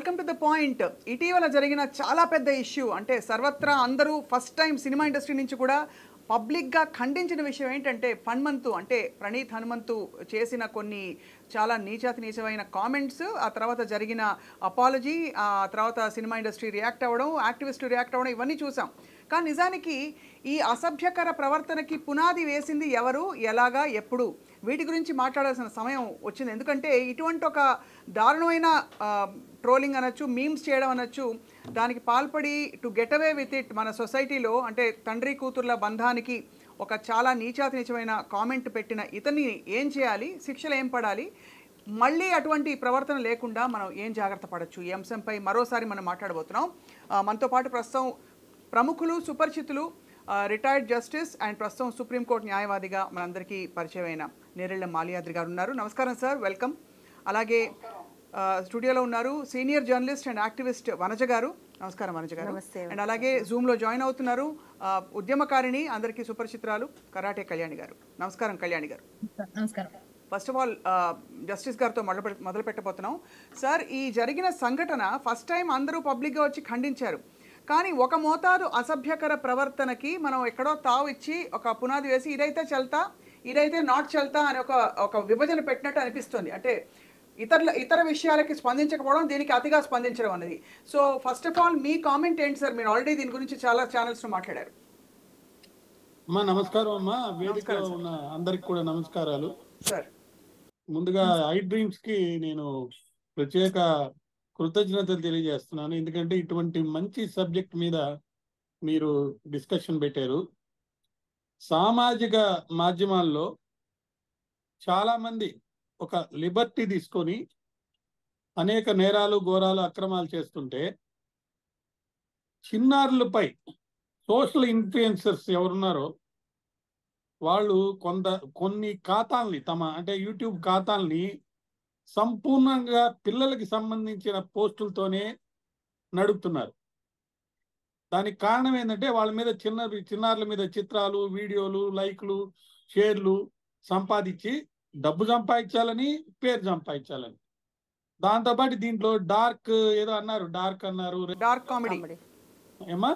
Come to the point. ఇటీవల జరిగిన చాలా పెద్ద ఇష్యూ అంటే సర్వత్రా అందరూ ఫస్ట్ టైం సినిమా ఇండస్ట్రీ నుంచి కూడా పబ్లిక్గా ఖండించిన విషయం ఏంటంటే హనుమంతు అంటే ప్రణీత్ హనుమంతు చేసిన కొన్ని చాలా నీచాతి నీచమైన కామెంట్స్, ఆ తర్వాత జరిగిన అపాలజీ, ఆ తర్వాత సినిమా ఇండస్ట్రీ రియాక్ట్ అవ్వడం, యాక్టివిస్టులు రియాక్ట్ అవ్వడం ఇవన్నీ చూసాం. కానీ నిజానికి ఈ అసభ్యకర ప్రవర్తనకి పునాది వేసింది ఎవరు, ఎలాగా, ఎప్పుడు, వీటి గురించి మాట్లాడాల్సిన సమయం వచ్చింది. ఎందుకంటే ఇటువంటి ఒక దారుణమైన ట్రోలింగ్ అనొచ్చు, మీమ్స్ చేయడం అనొచ్చు, దానికి పాల్పడి to get away with it మన సొసైటీలో అంటే తండ్రి కూతుర్ల బంధానికి ఒక చాలా నీచాతి నీచమైన కామెంట్ పెట్టిన ఇతన్ని ఏం చేయాలి, శిక్షలు ఏం పడాలి, మళ్ళీ అటువంటి ప్రవర్తన లేకుండా మనం ఏం జాగ్రత్త పడవచ్చు, ఈ అంశంపై మరోసారి మనం మాట్లాడబోతున్నాం. మనతో పాటు ప్రస్తుతం ప్రముఖులు, సుపరిచితులు, రిటైర్డ్ జస్టిస్ అండ్ ప్రస్తుతం సుప్రీంకోర్టు న్యాయవాదిగా మనందరికీ పరిచయమైన నేరెళ్ల మాల్యాద్రి గారు ఉన్నారు. నమస్కారం సార్, వెల్కమ్. అలాగే స్టూడియోలో ఉన్నారు senior journalist and activist Vanaja గారు. నమస్కారం వనజ గారు. అండ్ అలాగే జూమ్లో జాయిన్ అవుతున్నారు ఉద్యమకారిణి, అందరికీ సుపరిచితురాలు కరాటే కళ్యాణి గారు. నమస్కారం కళ్యాణి గారు. నమస్కారం. ఫస్ట్ ఆఫ్ ఆల్ జస్టిస్ గారితో మొదలు పెట్టబోతున్నాం. సార్, ఈ జరిగిన సంఘటన ఫస్ట్ టైం అందరూ పబ్లిక్గా వచ్చి ఖండించారు. కానీ ఒక మోతాదు అసభ్యకర ప్రవర్తనకి మనం ఎక్కడో తావు ఇచ్చి ఒక పునాది వేసి ఇదైతే చల్తా, ఇదైతే నాట్ చల్తా అని ఒక విభజన పెట్టినట్టు అనిపిస్తుంది. అంటే ఇతర విషయాలకి స్పందించకపోవడం, దీనికి అతిగా స్పందించడం అనేది. So first of all me comment ఏంటి సార్? మీరు ఆల్రెడీ దీని గురించి చాలా ఛానల్స్లో మాట్లాడారు. అమ్మా నమస్కారం. అమ్మా వేదికలో ఉన్న అందరికి కూడా నమస్కారాలు సార్. ముందుగా ఐ డ్రీమ్స్ కి నేను ప్రత్యేక కృతజ్ఞతలు తెలియజేస్తున్నాను. ఎందుకంటే ఇటువంటి మంచి సబ్జెక్ట్ మీద మీరు డిస్కషన్ పెట్టారు. సామాజిక మాధ్యమాల్లో చాలా మంది ఒక లిబర్టీ తీసుకొని అనేక నేరాలు, ఘోరాలు, అక్రమాలు చేస్తుంటే చిన్నారులపై సోషల్ ఇన్ఫ్లుయెన్సర్స్ ఎవరున్నారో వాళ్ళు కొన్ని ఖాతాల్ని అంటే యూట్యూబ్ ఖాతాల్ని సంపూర్ణంగా పిల్లలకి సంబంధించిన పోస్టులతోనే నడుపుతున్నారు. దానికి కారణం ఏంటంటే వాళ్ళ మీద చిన్నారుల మీద చిత్రాలు, వీడియోలు, లైక్లు, షేర్లు సంపాదించి డబ్బు సంపాదించాలని, పేరు సంపాదించాలని. దాంతోపాటు దీంట్లో డార్క్ ఏదో అన్నారు, డార్క్ కామెడీ ఏమా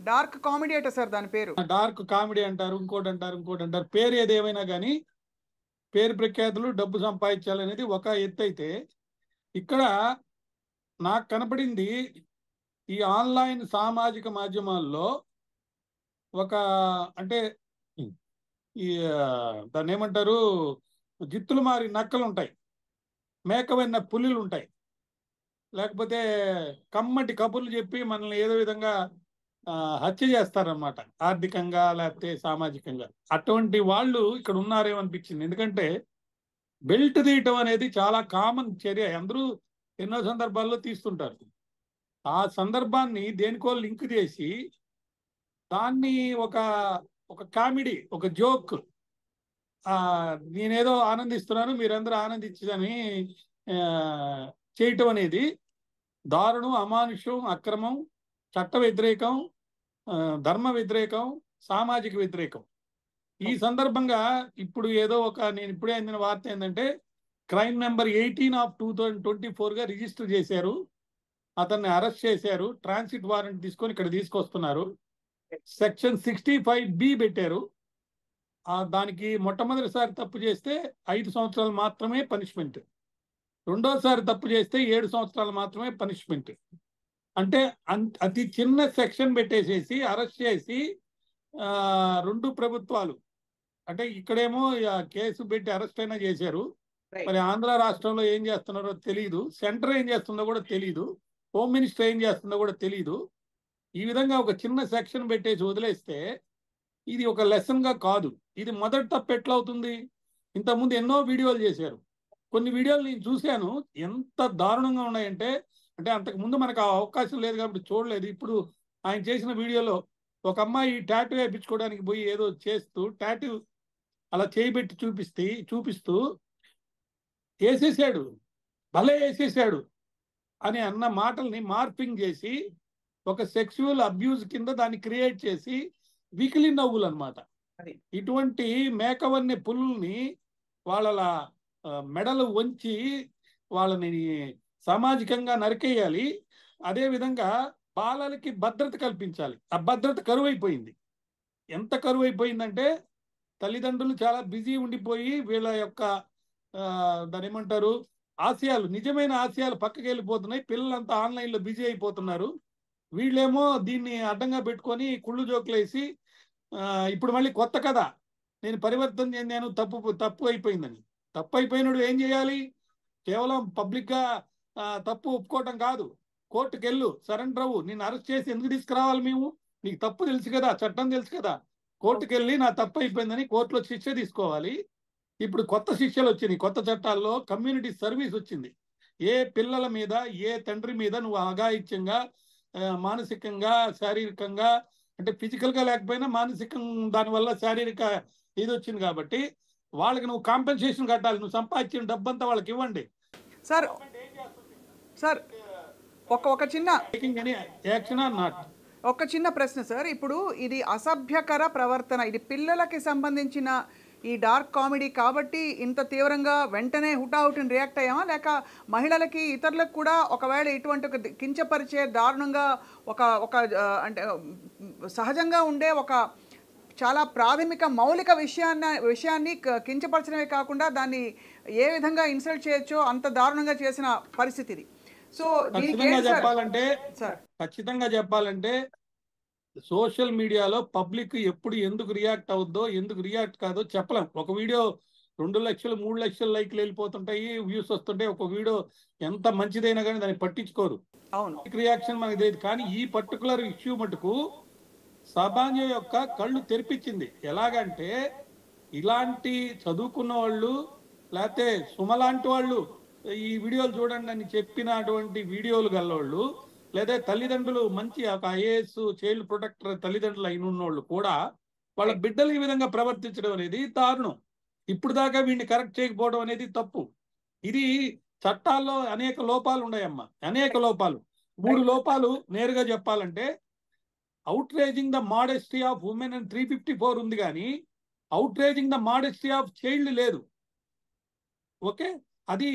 డార్క్ కామెడీ అంటే సార్ దాని పేరు డార్క్ కామెడీ అంటారు, ఇంకోటి అంటారు. పేరు ఏదేమైనా కానీ పేరు ప్రఖ్యాతులు, డబ్బు సంపాదించాలనేది ఒక ఎత్తు అయితే, ఇక్కడ నాకు కనపడింది ఈ ఆన్లైన్ సామాజిక మాధ్యమాల్లో అంటే ఈ దాన్ని ఏమంటారు, జిత్తులు మారి నక్కలు ఉంటాయి, మేకవైన పులులు ఉంటాయి, లేకపోతే కమ్మటి కబుర్లు చెప్పి మనల్ని ఏదో విధంగా హత్య చేస్తారనమాట, ఆర్థికంగా లేకపోతే సామాజికంగా. అటువంటి వాళ్ళు ఇక్కడ ఉన్నారేమనిపించింది. ఎందుకంటే బెల్ట్ తీయటం అనేది చాలా కామన్ చర్య, అందరూ ఎన్నో సందర్భాల్లో తీస్తుంటారు. ఆ సందర్భాన్ని దేనికో లింక్ చేసి దాన్ని ఒక కామెడీ, ఒక జోక్, నేనేదో ఆనందిస్తున్నాను మీరందరూ ఆనందించదని చేయటం అనేది దారుణం, అమానుషం, అక్రమం, చట్ట వ్యతిరేకం, ధర్మ వ్యతిరేకం, సామాజిక వ్యతిరేకం. ఈ సందర్భంగా ఇప్పుడు నేను ఇప్పుడే అందిన వార్త ఏంటంటే క్రైమ్ నెంబర్ 18 ఆఫ్ 2024గా రిజిస్టర్ చేశారు. అతన్ని అరెస్ట్ చేశారు, ట్రాన్సిట్ వారెంట్ తీసుకొని ఇక్కడ తీసుకొస్తున్నారు. సెక్షన్ 65B పెట్టారు. దానికి మొట్టమొదటిసారి తప్పు చేస్తే 5 సంవత్సరాలు మాత్రమే పనిష్మెంట్, రెండోసారి తప్పు చేస్తే 7 సంవత్సరాలు మాత్రమే పనిష్మెంట్. అంటే అతి చిన్న సెక్షన్ పెట్టేసేసి అరెస్ట్ చేసి రెండు ప్రభుత్వాలు, అంటే ఇక్కడేమో కేసు పెట్టి అరెస్ట్ అయినా చేశారు, మరి ఆంధ్ర రాష్ట్రంలో ఏం చేస్తున్నారో తెలియదు, సెంటర్ ఏం చేస్తుందో కూడా తెలియదు, హోమ్ మినిస్టర్ ఏం చేస్తుందో కూడా తెలియదు. ఈ విధంగా ఒక చిన్న సెక్షన్ పెట్టేసి వదిలేస్తే ఇది ఒక లెసన్ గా కాదు. ఇది మొదటి తప్పు ఎట్లా అవుతుంది? ఇంతకుముందు ఎన్నో వీడియోలు చేశారు, కొన్ని వీడియోలు నేను చూశాను, ఎంత దారుణంగా ఉన్నాయంటే, అంటే అంతకు ముందు మనకు ఆ అవకాశం లేదు కాబట్టి చూడలేదు. ఇప్పుడు ఆయన చేసిన వీడియోలో ఒక అమ్మాయి టాటూ వేయించుకోవడానికి పోయి ఏదో చేస్తూ టాటూ అలా చేయబెట్టి చూపిస్తూ వేసేసాడు, భలే వేసేసాడు అని అన్న మాటల్ని మార్పింగ్ చేసి ఒక సెక్సువల్ అబ్యూజ్ కింద దాన్ని క్రియేట్ చేసి వీకిలి నవ్వులు అనమాట. ఇటువంటి మేకవన్నీ పుల్లుల్ని వాళ్ళ మెడలు వంచి వాళ్ళని సామాజికంగా నరికేయాలి. అదేవిధంగా బాలలకి భద్రత కల్పించాలి. ఆ భద్రత కరువైపోయింది. ఎంత కరువైపోయిందంటే తల్లిదండ్రులు చాలా బిజీ ఉండిపోయి వీళ్ళ యొక్క దాని ఏమంటారు ఆశయాలు, నిజమైన ఆశయాలు పక్కకి వెళ్ళిపోతున్నాయి. పిల్లలంతా ఆన్లైన్లో బిజీ అయిపోతున్నారు. వీళ్ళేమో దీన్ని అడ్డంగా పెట్టుకొని కుళ్ళు జోకులేసి ఇప్పుడు మళ్ళీ కొత్త కథ, నేను పరివర్తన చెందాను, తప్పు అయిపోయిందని. తప్పు అయిపోయినాడు ఏం చేయాలి? కేవలం పబ్లిక్గా తప్పు ఒప్పుకోవటం కాదు, కోర్టుకు వెళ్ళు, సరెండర్ అవ్వు. నిన్ను అరెస్ట్ చేసి ఎందుకు తీసుకురావాలి మేము? నీకు తప్పు తెలుసు కదా, చట్టం తెలుసు కదా. కోర్టుకు వెళ్ళి నా తప్పు అయిపోయిందని కోర్టులో శిక్ష తీసుకోవాలి. ఇప్పుడు కొత్త శిక్షలు వచ్చినాయి. కొత్త చట్టాల్లో కమ్యూనిటీ సర్వీస్ వచ్చింది. ఏ పిల్లల మీద, ఏ తండ్రి మీద నువ్వు అఘాయిత్యంగా మానసికంగా, శారీరకంగా, అంటే ఫిజికల్గా లేకపోయినా మానసికం దానివల్ల శారీరక ఇది వచ్చింది కాబట్టి వాళ్ళకి నువ్వు కాంపెన్సేషన్ కట్టాలి. నువ్వు సంపాదించిన డబ్బంతా వాళ్ళకి ఇవ్వండి. సార్ సార్ ఒక చిన్న ఒక చిన్న ప్రశ్న సార్. ఇప్పుడు ఇది అసభ్యకర ప్రవర్తన, ఇది పిల్లలకి సంబంధించిన ఈ డార్క్ కామెడీ కాబట్టి ఇంత తీవ్రంగా వెంటనే హుటాహుటిని రియాక్ట్ అయ్యామా, లేక మహిళలకి ఇతరులకు కూడా ఒకవేళ ఇటువంటి ఒక కించపరిచే దారుణంగా ఒక అంటే సహజంగా ఉండే ఒక చాలా ప్రాథమిక మౌలిక విషయాన్ని కించపరచడమే కాకుండా దాన్ని ఏ విధంగా ఇన్సల్ట్ చేయొచ్చో అంత దారుణంగా చేసిన పరిస్థితి ఇది. సో ఖచ్చితంగా చెప్పాలంటే సోషల్ మీడియాలో పబ్లిక్ ఎప్పుడు ఎందుకు రియాక్ట్ అవుద్దో, ఎందుకు రియాక్ట్ కాదో చెప్పలేం. ఒక వీడియో 2 లక్షలు 3 లక్షల లైక్లు వెళ్ళిపోతుంటాయి, వ్యూస్ వస్తుంటాయి. ఒక వీడియో ఎంత మంచిదైనా కానీ దాన్ని పట్టించుకోరు. అవును, రియాక్షన్ మనకి తెలియదు. కానీ ఈ పర్టికులర్ ఇష్యూ మటుకు సమాజం యొక్క కళ్ళు తెరిపించింది. ఎలాగంటే ఇలాంటి చదువుకున్న వాళ్ళు, లేకపోతే సుమలాంటి వాళ్ళు ఈ వీడియోలు చూడండి అని చెప్పినటువంటి వీడియోలు గల్లోళ్ళు, లేదా తల్లిదండ్రులు మంచి ఒక ఐఏఎస్ చైల్డ్ ప్రొటెక్టర్ తల్లిదండ్రులు అయిన ఉన్నోళ్ళు కూడా వాళ్ళ బిడ్డలు ఈ విధంగా ప్రవర్తించడం అనేది దారుణం. ఇప్పుడు దాకా వీడిని కరెక్ట్ చేయకపోవడం అనేది తప్పు. ఇది చట్టాల్లో అనేక లోపాలు ఉన్నాయమ్మా, అనేక లోపాలు. 3 లోపాలు నేరుగా చెప్పాలంటే, outraging the modesty of women అని 354 ఉంది, కానీ outraging the modesty of child లేదు. ఓకే, అది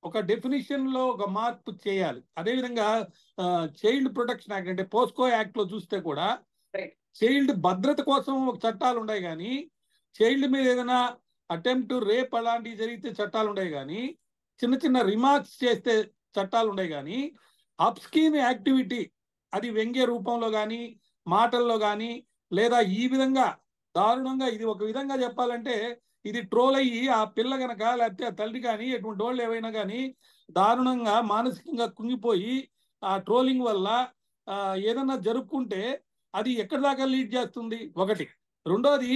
ఒక డెఫినేషన్ లో ఒక మార్పు చేయాలి. అదేవిధంగా చైల్డ్ ప్రొటెక్షన్ యాక్ట్ అంటే పోస్కో యాక్ట్ లో చూస్తే కూడా చైల్డ్ భద్రత కోసం ఒక చట్టాలు ఉన్నాయి, కానీ చైల్డ్ మీద ఏదైనా అటెంప్ట్ రేప్ అలాంటివి జరిగితే చట్టాలు ఉన్నాయి, కానీ చిన్న చిన్న రిమార్క్స్ చేస్తే చట్టాలు ఉన్నాయి. కానీ అప్స్కీన్ యాక్టివిటీ అది వ్యంగ్య రూపంలో కానీ మాటల్లో కానీ లేదా ఈ విధంగా దారుణంగా, ఇది ఒక విధంగా చెప్పాలంటే ఇది ట్రోల్ అయ్యి ఆ పిల్ల గనక లేకపోతే ఆ తల్లి కానీ ఎటువంటి వాళ్ళు ఏవైనా కానీ దారుణంగా మానసికంగా కుంగిపోయి ఆ ట్రోలింగ్ వల్ల ఏదన్నా జరుపుకుంటే అది ఎక్కడి దాకా లీడ్ చేస్తుంది? ఒకటి. రెండోది,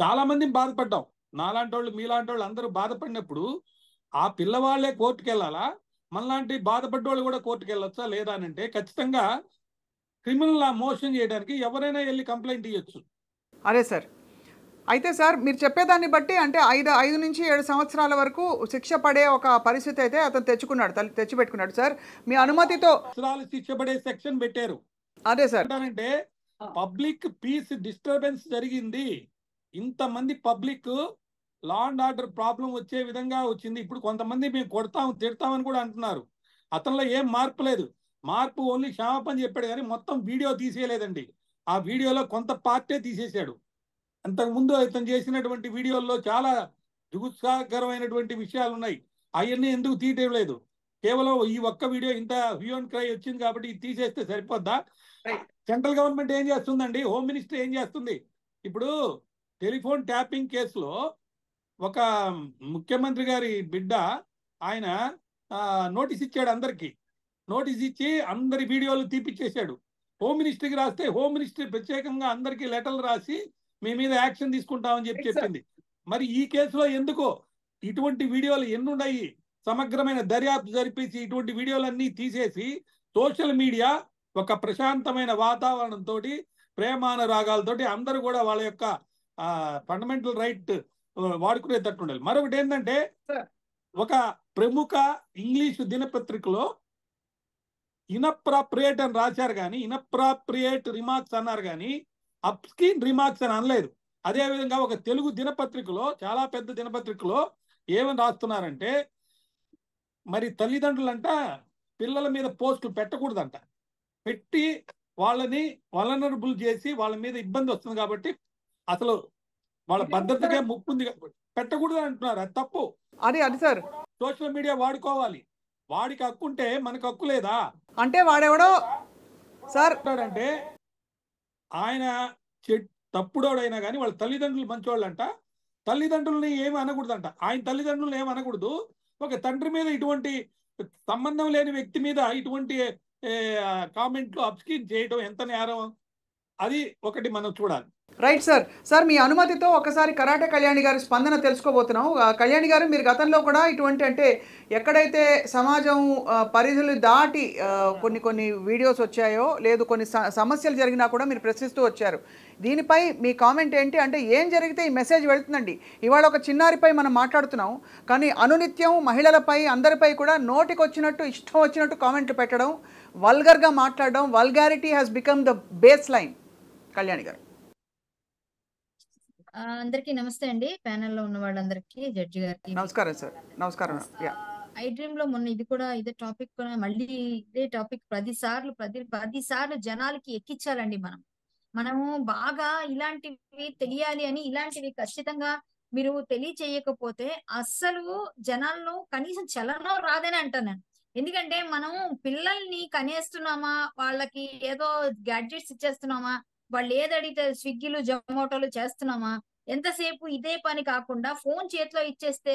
చాలా మంది బాధపడ్డాం. నాలాంటి వాళ్ళు మీలాంటి వాళ్ళు అందరూ బాధపడినప్పుడు ఆ పిల్లవాళ్లే కోర్టుకు వెళ్ళాలా? మనలాంటి బాధపడ్డ వాళ్ళు కూడా కోర్టుకు వెళ్ళొచ్చా లేదా అని అంటే ఖచ్చితంగా క్రిమినల్ మోషన్ చేయడానికి ఎవరైనా వెళ్ళి కంప్లైంట్ ఇవ్వచ్చు. అదే సార్. అయితే సార్ మీరు చెప్పేదాన్ని బట్టి అంటే 5 నుంచి 7 సంవత్సరాల వరకు శిక్ష పడే ఒక పరిస్థితి అయితే అతను తెచ్చిపెట్టుకున్నాడు సార్. మీ అనుమతితో శిక్ష పడే సెక్షన్ పెట్టారు. అదే సార్, అంటే పబ్లిక్ పీస్ డిస్టర్బెన్స్ జరిగింది, ఇంతమంది public law and order problem వచ్చే విధంగా వచ్చింది. ఇప్పుడు కొంతమంది మేము కొడతాం తిడతామని కూడా అంటున్నారు. అతనిలో ఏం మార్పు లేదు. మార్పు ఓన్లీ క్షమాపణ చెప్పాడు, కానీ మొత్తం వీడియో తీసేయలేదండి. ఆ వీడియోలో కొంత పార్టే తీసేశాడు. అంతకుముందు అతను చేసినటువంటి వీడియోల్లో చాలా జుగుత్సాకరమైనటువంటి విషయాలు ఉన్నాయి. అవన్నీ ఎందుకు తీయటం లేదు? కేవలం ఈ ఒక్క వీడియో ఇంత వ్యూ అండ్ క్రై వచ్చింది కాబట్టి ఇది తీసేస్తే సరిపోద్దా? సెంట్రల్ గవర్నమెంట్ ఏం చేస్తుందండి? హోమ్ మినిస్టర్ ఏం చేస్తుంది? ఇప్పుడు టెలిఫోన్ ట్యాపింగ్ కేసులో ఒక ముఖ్యమంత్రి గారి బిడ్డ ఆయన నోటీస్ ఇచ్చాడు, అందరికి నోటీస్ ఇచ్చి అందరి వీడియోలు తీపిచ్చేశాడు. హోమ్ మినిస్టర్కి రాస్తే హోమ్ మినిస్టర్ ప్రత్యేకంగా అందరికీ లెటర్లు రాసి మీ మీద యాక్షన్ తీసుకుంటామని చెప్పింది. మరి ఈ కేసులో ఎందుకో ఇటువంటి వీడియోలు ఎన్నున్నాయి? సమగ్రమైన దర్యాప్తు జరిపేసి ఇటువంటి వీడియోలన్నీ తీసేసి సోషల్ మీడియా ఒక ప్రశాంతమైన వాతావరణంతో ప్రేమానురాగాలతోటి అందరూ కూడా వాళ్ళ యొక్క ఫండమెంటల్ రైట్ వాడుకునేటట్టు ఉండాలి. మరొకటి ఏంటంటే, ఒక ప్రముఖ ఇంగ్లీషు దినపత్రికలో ఇనప్రాప్రియేట్ అని రాశారు, కానీ ఇనప్రాప్రియేట్ రిమార్క్స్ అన్నారు, కానీ అప్స్కీన్ రిమార్క్స్ అని అనలేదు. అదేవిధంగా ఒక తెలుగు దినపత్రికలో, చాలా పెద్ద దినపత్రికలో ఏమని రాస్తున్నారంటే, మరి తల్లిదండ్రులంట పిల్లల మీద పోస్టులు పెట్టకూడదంట. పెట్టి వాళ్ళని వలనరబుల్ చేసి వాళ్ళ మీద ఇబ్బంది వస్తుంది కాబట్టి అసలు వాళ్ళ భద్రతకే ముప్పు ఉంది కాబట్టి పెట్టకూడదు అంటున్నారు. అది తప్పు. అది సార్ సోషల్ మీడియా వాడుకోవాలి. వాడికి హక్కు ఉంటే మనకు హక్కు లేదా? అంటే వాడెవడో సార్ అంటే ఆయన తప్పుడోడైనా కానీ వాళ్ళ తల్లిదండ్రులు మంచివాళ్ళంట. తల్లిదండ్రులని ఏమి అనకూడదంట. ఆయన తల్లిదండ్రులను ఏమి అనకూడదు. ఒక తండ్రి మీద ఇటువంటి సంబంధం లేని వ్యక్తి మీద ఇటువంటి కామెంట్లు అప్స్క్రీన్ చేయడం ఎంత నేరం, అది ఒకటి మనం చూడాలి. Right sir. సార్ మీ అనుమతితో ఒకసారి కరాటే కళ్యాణి గారి స్పందన తెలుసుకోబోతున్నాం. కళ్యాణి గారు, మీరు గతంలో కూడా ఇటువంటి అంటే ఎక్కడైతే సమాజం పరిధులు దాటి కొన్ని వీడియోస్ వచ్చాయో లేదు కొన్ని సమస్యలు జరిగినా కూడా మీరు ప్రశ్నిస్తూ వచ్చారు. దీనిపై మీ కామెంట్ ఏంటి? అంటే ఏం జరిగితే ఈ మెసేజ్ వెళ్తుందండి? ఇవాళ ఒక చిన్నారిపై మనం మాట్లాడుతున్నాం, కానీ అనునిత్యం మహిళలపై అందరిపై కూడా నోటికి వచ్చినట్టు ఇష్టం వచ్చినట్టు కామెంట్లు పెట్టడం, వల్గర్గా మాట్లాడడం, vulgarity has become the base line. Kalyani గారు. అందరికీ నమస్తే అండి. ప్యానెల్లో ఉన్న వాళ్ళందరికీ, జడ్జి గారికి నమస్కారం సార్. నమస్కారం. ఐ డ్రీమ్ లో మొన్న ఇదే టాపిక్ కూడా మళ్ళీ ఇదే టాపిక్ 10 సార్లు జనాలకి ఎక్కించాలండి. మనము బాగా ఇలాంటివి తెలియాలి అని, ఇలాంటివి ఖచ్చితంగా మీరు తెలియచేయకపోతే అస్సలు జనాల్లో కనీసం చలనం రాదని అంటాను నేను. ఎందుకంటే మనం పిల్లల్ని కనేస్తున్నామా, వాళ్ళకి ఏదో గ్యాడ్జెట్స్ ఇచ్చేస్తున్నామా, వాళ్ళు ఏదడిగితే స్విగ్గీలు జొమాటోలు చేస్తున్నామా, ఎంతసేపు ఇదే పని కాకుండా ఫోన్ చేతిలో ఇచ్చేస్తే,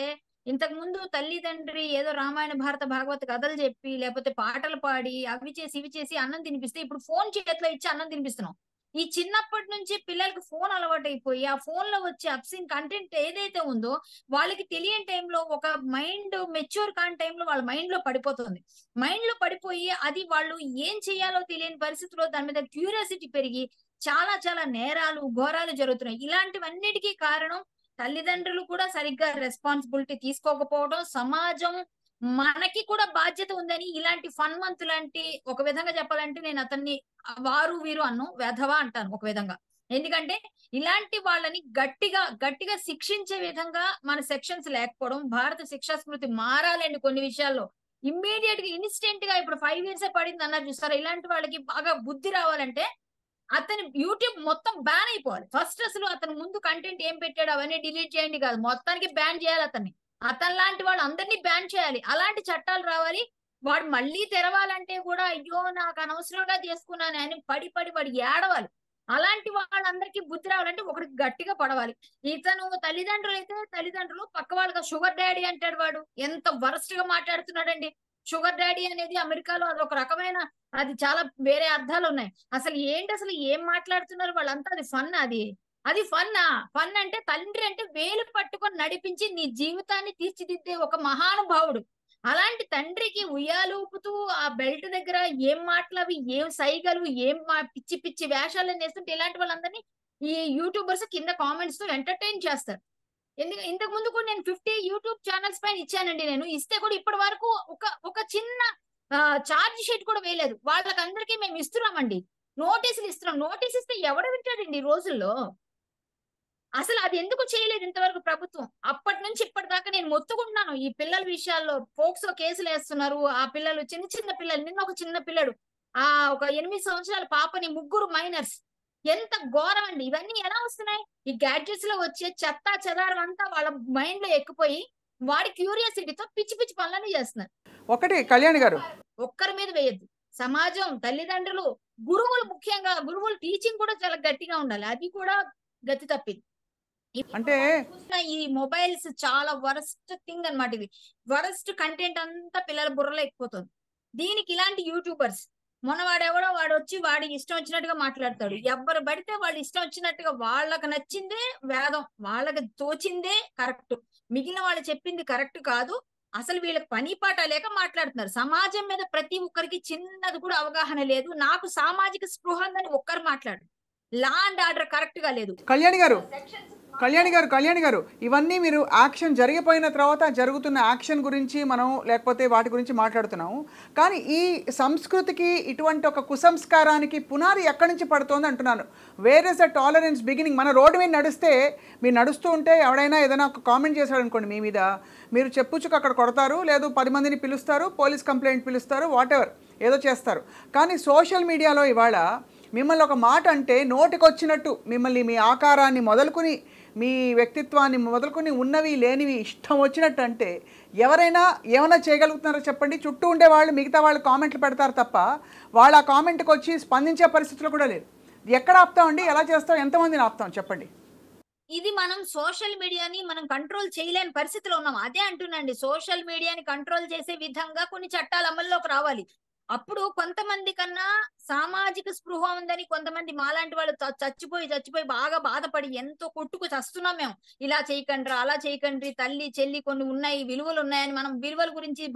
ఇంతకు ముందు తల్లిదండ్రి ఏదో రామాయణ భారత భాగవత కథలు చెప్పి లేకపోతే పాటలు పాడి అవి చేసి ఇవి చేసి అన్నం తినిపిస్తే, ఇప్పుడు ఫోన్ చేతిలో ఇచ్చి అన్నం తినిపిస్తున్నాం. ఈ చిన్నప్పటి నుంచి పిల్లలకి ఫోన్ అలవాటు అయిపోయి ఆ ఫోన్ లో వచ్చే అబ్సీన్ కంటెంట్ ఏదైతే ఉందో వాళ్ళకి తెలియని టైంలో, ఒక మైండ్ మెచ్యూర్ కాని టైంలో వాళ్ళ మైండ్ లో పడిపోతుంది. మైండ్ లో పడిపోయి అది వాళ్ళు ఏం చేయాలో తెలియని పరిస్థితిలో దాని మీద క్యూరియాసిటీ పెరిగి చాలా చాలా నేరాలు ఘోరాలు జరుగుతున్నాయి. ఇలాంటివన్నిటికీ కారణం తల్లిదండ్రులు కూడా సరిగ్గా రెస్పాన్సిబిలిటీ తీసుకోకపోవడం, సమాజం మనకి కూడా బాధ్యత ఉందని ఇలాంటి ఫన్ మంత్ లాంటి, ఒక విధంగా చెప్పాలంటే నేను అతన్ని వారు వీరు వెధవ అంటాను ఒక విధంగా. ఎందుకంటే ఇలాంటి వాళ్ళని గట్టిగా శిక్షించే విధంగా మన సెక్షన్స్ లేకపోవడం, భారత శిక్షా స్మృతి మారాలండి కొన్ని విషయాల్లో. ఇమ్మీడియట్ గా ఇన్స్టెంట్ గా, ఇప్పుడు 5 years పడింది అన్నారు చూస్తారా, ఇలాంటి వాళ్ళకి బాగా బుద్ధి రావాలంటే అతని యూట్యూబ్ మొత్తం బ్యాన్ అయిపోవాలి. ఫస్ట్ అసలు అతను ముందు కంటెంట్ ఏం పెట్టాడు అవన్నీ డిలీట్ చేయండి కాదు, మొత్తానికి బ్యాన్ చేయాలి అతన్ని. అతని లాంటి వాళ్ళు అందరినీ బ్యాన్ చేయాలి. అలాంటి చట్టాలు రావాలి. వాడు మళ్ళీ తెరవాలంటే కూడా అయ్యో నాకు అనవసరంగా చేసుకున్నాను అని పడి వాడు ఏడవాలి. అలాంటి వాళ్ళందరికీ బుద్ధి రావాలంటే ఒకరికి గట్టిగా పడవాలి. ఇతను తల్లిదండ్రులు పక్క వాళ్ళకి షుగర్ డాడీ అంటాడు. వాడు ఎంత వరస్ట్ గా మాట్లాడుతున్నాడండి. షుగర్ డాడీ అనేది అమెరికాలో అదొక రకమైన, అది చాలా వేరే అర్థాలు ఉన్నాయి. అసలు ఏం మాట్లాడుతున్నారు వాళ్ళంతా? అది ఫన్. అది ఫన్ అంటే తండ్రి అంటే వేలు పట్టుకొని నడిపించి నీ జీవితాన్ని తీర్చిదిద్దే ఒక మహానుభావుడు. అలాంటి తండ్రికి ఉయ్యాలూపుతూ ఆ బెల్ట్ దగ్గర ఏం మాటలు, అవి ఏం సైగలు, పిచ్చి వేషాలను వేస్తుంటే ఇలాంటి వాళ్ళందరినీ ఈ యూట్యూబర్స్ కింద కామెంట్స్ తో ఎంటర్టైన్ చేస్తారు. ఇంతకు ముందు కూడా నేను 50 యూట్యూబ్ ఛానల్స్ పైన ఇచ్చానండి. నేను ఇస్తే కూడా ఇప్పటి వరకు ఒక చిన్న ఛార్జ్ షీట్ కూడా వేయలేదు. వాళ్ళకందరికీ మేము ఇస్తున్నామండి, నోటీసులు ఇస్తున్నాం. నోటీస్ ఇస్తే ఎవడు వింటాడండి ఈ రోజుల్లో? అసలు అది ఎందుకు చేయలేదు ఇంతవరకు ప్రభుత్వం? అప్పటి నుంచి ఇప్పటిదాకా నేను మొత్తుకుంటున్నాను. ఈ పిల్లల విషయాల్లో పోక్సో కేసులు వేస్తున్నారు. ఆ పిల్లలు చిన్న పిల్లలు, నిన్న ఒక చిన్న పిల్లడు, ఒక 8 సంవత్సరాల పాపని, 3 మైనర్స్. ఎంత ఘోరం అండి! ఇవన్నీ ఎలా వస్తున్నాయి? ఈ గ్యాడ్జెట్స్ లో వచ్చే చెత్త చెదారం అంతా వాళ్ళ మైండ్ లో ఎక్కిపోయి వాడి క్యూరియాసిటీతో పిచ్చి పనులన్నీ చేస్తున్నారు. ఒకటి కళ్యాణి గారు, ఒక్కరి మీద వేయద్దు. సమాజం, తల్లిదండ్రులు, గురువులు, ముఖ్యంగా గురువులు టీచింగ్ కూడా చాలా గట్టిగా ఉండాలి. అది కూడా గతి తప్పింది. అంటే ఈ మొబైల్స్ చాలా వరస్ట్ థింగ్ అన్నమాట. ఇది వరస్ట్ కంటెంట్ అంతా పిల్లల బుర్రలో ఎక్కిపోతుంది. దీనికి ఇలాంటి యూట్యూబర్స్, వాడు వచ్చి వాడి ఇష్టం వచ్చినట్టుగా మాట్లాడతాడు. ఎవ్వరు పడితే వాళ్ళు ఇష్టం వచ్చినట్టుగా, వాళ్ళకి నచ్చిందే వేదం, వాళ్ళకి తోచిందే కరెక్ట్, మిగిలిన వాళ్ళు చెప్పింది కరెక్ట్ కాదు. అసలు వీళ్ళకి పని పాట లేక మాట్లాడుతున్నారు. సమాజం మీద ప్రతి ఒక్కరికి చిన్నది కూడా అవగాహన లేదు. నాకు సామాజిక స్పృహ ఉందని ఒక్కరు మాట్లాడు. లా అండ్ ఆర్డర్ కరెక్ట్ గా లేదు. కళ్యాణి గారు ఇవన్నీ మీరు యాక్షన్ జరిగిపోయిన తర్వాత జరుగుతున్న యాక్షన్ గురించి మనం లేకపోతే వాటి గురించి మాట్లాడుతున్నాము. కానీ ఈ సంస్కృతికి ఇటువంటి ఒక కుసంస్కారానికి పునాది ఎక్కడి నుంచి పడుతోంది అంటున్నాను. Where is the tolerance beginning? మన రోడ్డు మీద నడిస్తే మీరు నడుస్తూ ఉంటే ఎవడైనా ఏదైనా ఒక కామెంట్ చేశాడు అనుకోండి మీ మీద, మీరు చెప్పుచ్చుకు అక్కడ కొడతారు, లేదు 10 మందిని పిలుస్తారు, పోలీస్ కంప్లైంట్ పిలుస్తారు, వాట్ ఎవర్ ఏదో చేస్తారు. కానీ సోషల్ మీడియాలో ఇవాళ మిమ్మల్ని ఒక మాట అంటే నోటికొచ్చినట్టు మిమ్మల్ని, మీ ఆకారాన్ని మొదలుకొని, మీ వ్యక్తిత్వాన్ని మొదలుకొని, ఉన్నవి లేనివి ఇష్టం వచ్చినట్టు అంటే ఎవరైనా ఏమైనా చేయగలుగుతున్నారో చెప్పండి? చుట్టూ ఉండే వాళ్ళు, మిగతా వాళ్ళు కామెంట్లు పెడతారు తప్ప వాళ్ళు ఆ కామెంట్కి వచ్చి స్పందించే పరిస్థితులు కూడా లేదు. ఎక్కడ ఆపుతామండి? ఎలా చేస్తాం? ఎంతమందిని ఆపుతాం చెప్పండి? ఇది మనం సోషల్ మీడియాని మనం కంట్రోల్ చేయలేని పరిస్థితిలో ఉన్నాం. అదే అంటున్నాండి, సోషల్ మీడియాని కంట్రోల్ చేసే విధంగా కొన్ని చట్టాలు అమల్లోకి రావాలి. అప్పుడు కొంతమంది కన్నా సామాజిక స్పృహ ఉందని కొంతమంది మాలాంటి వాళ్ళు చచ్చిపోయి బాగా బాధపడి ఎంతో కొట్టుకు చస్తున్నాం మేము. ఇలా చేయకండి, అలా చేయకండి, తల్లి చెల్లి కొన్ని ఉన్నాయి, విలువలు ఉన్నాయని మనం విలువల గురించి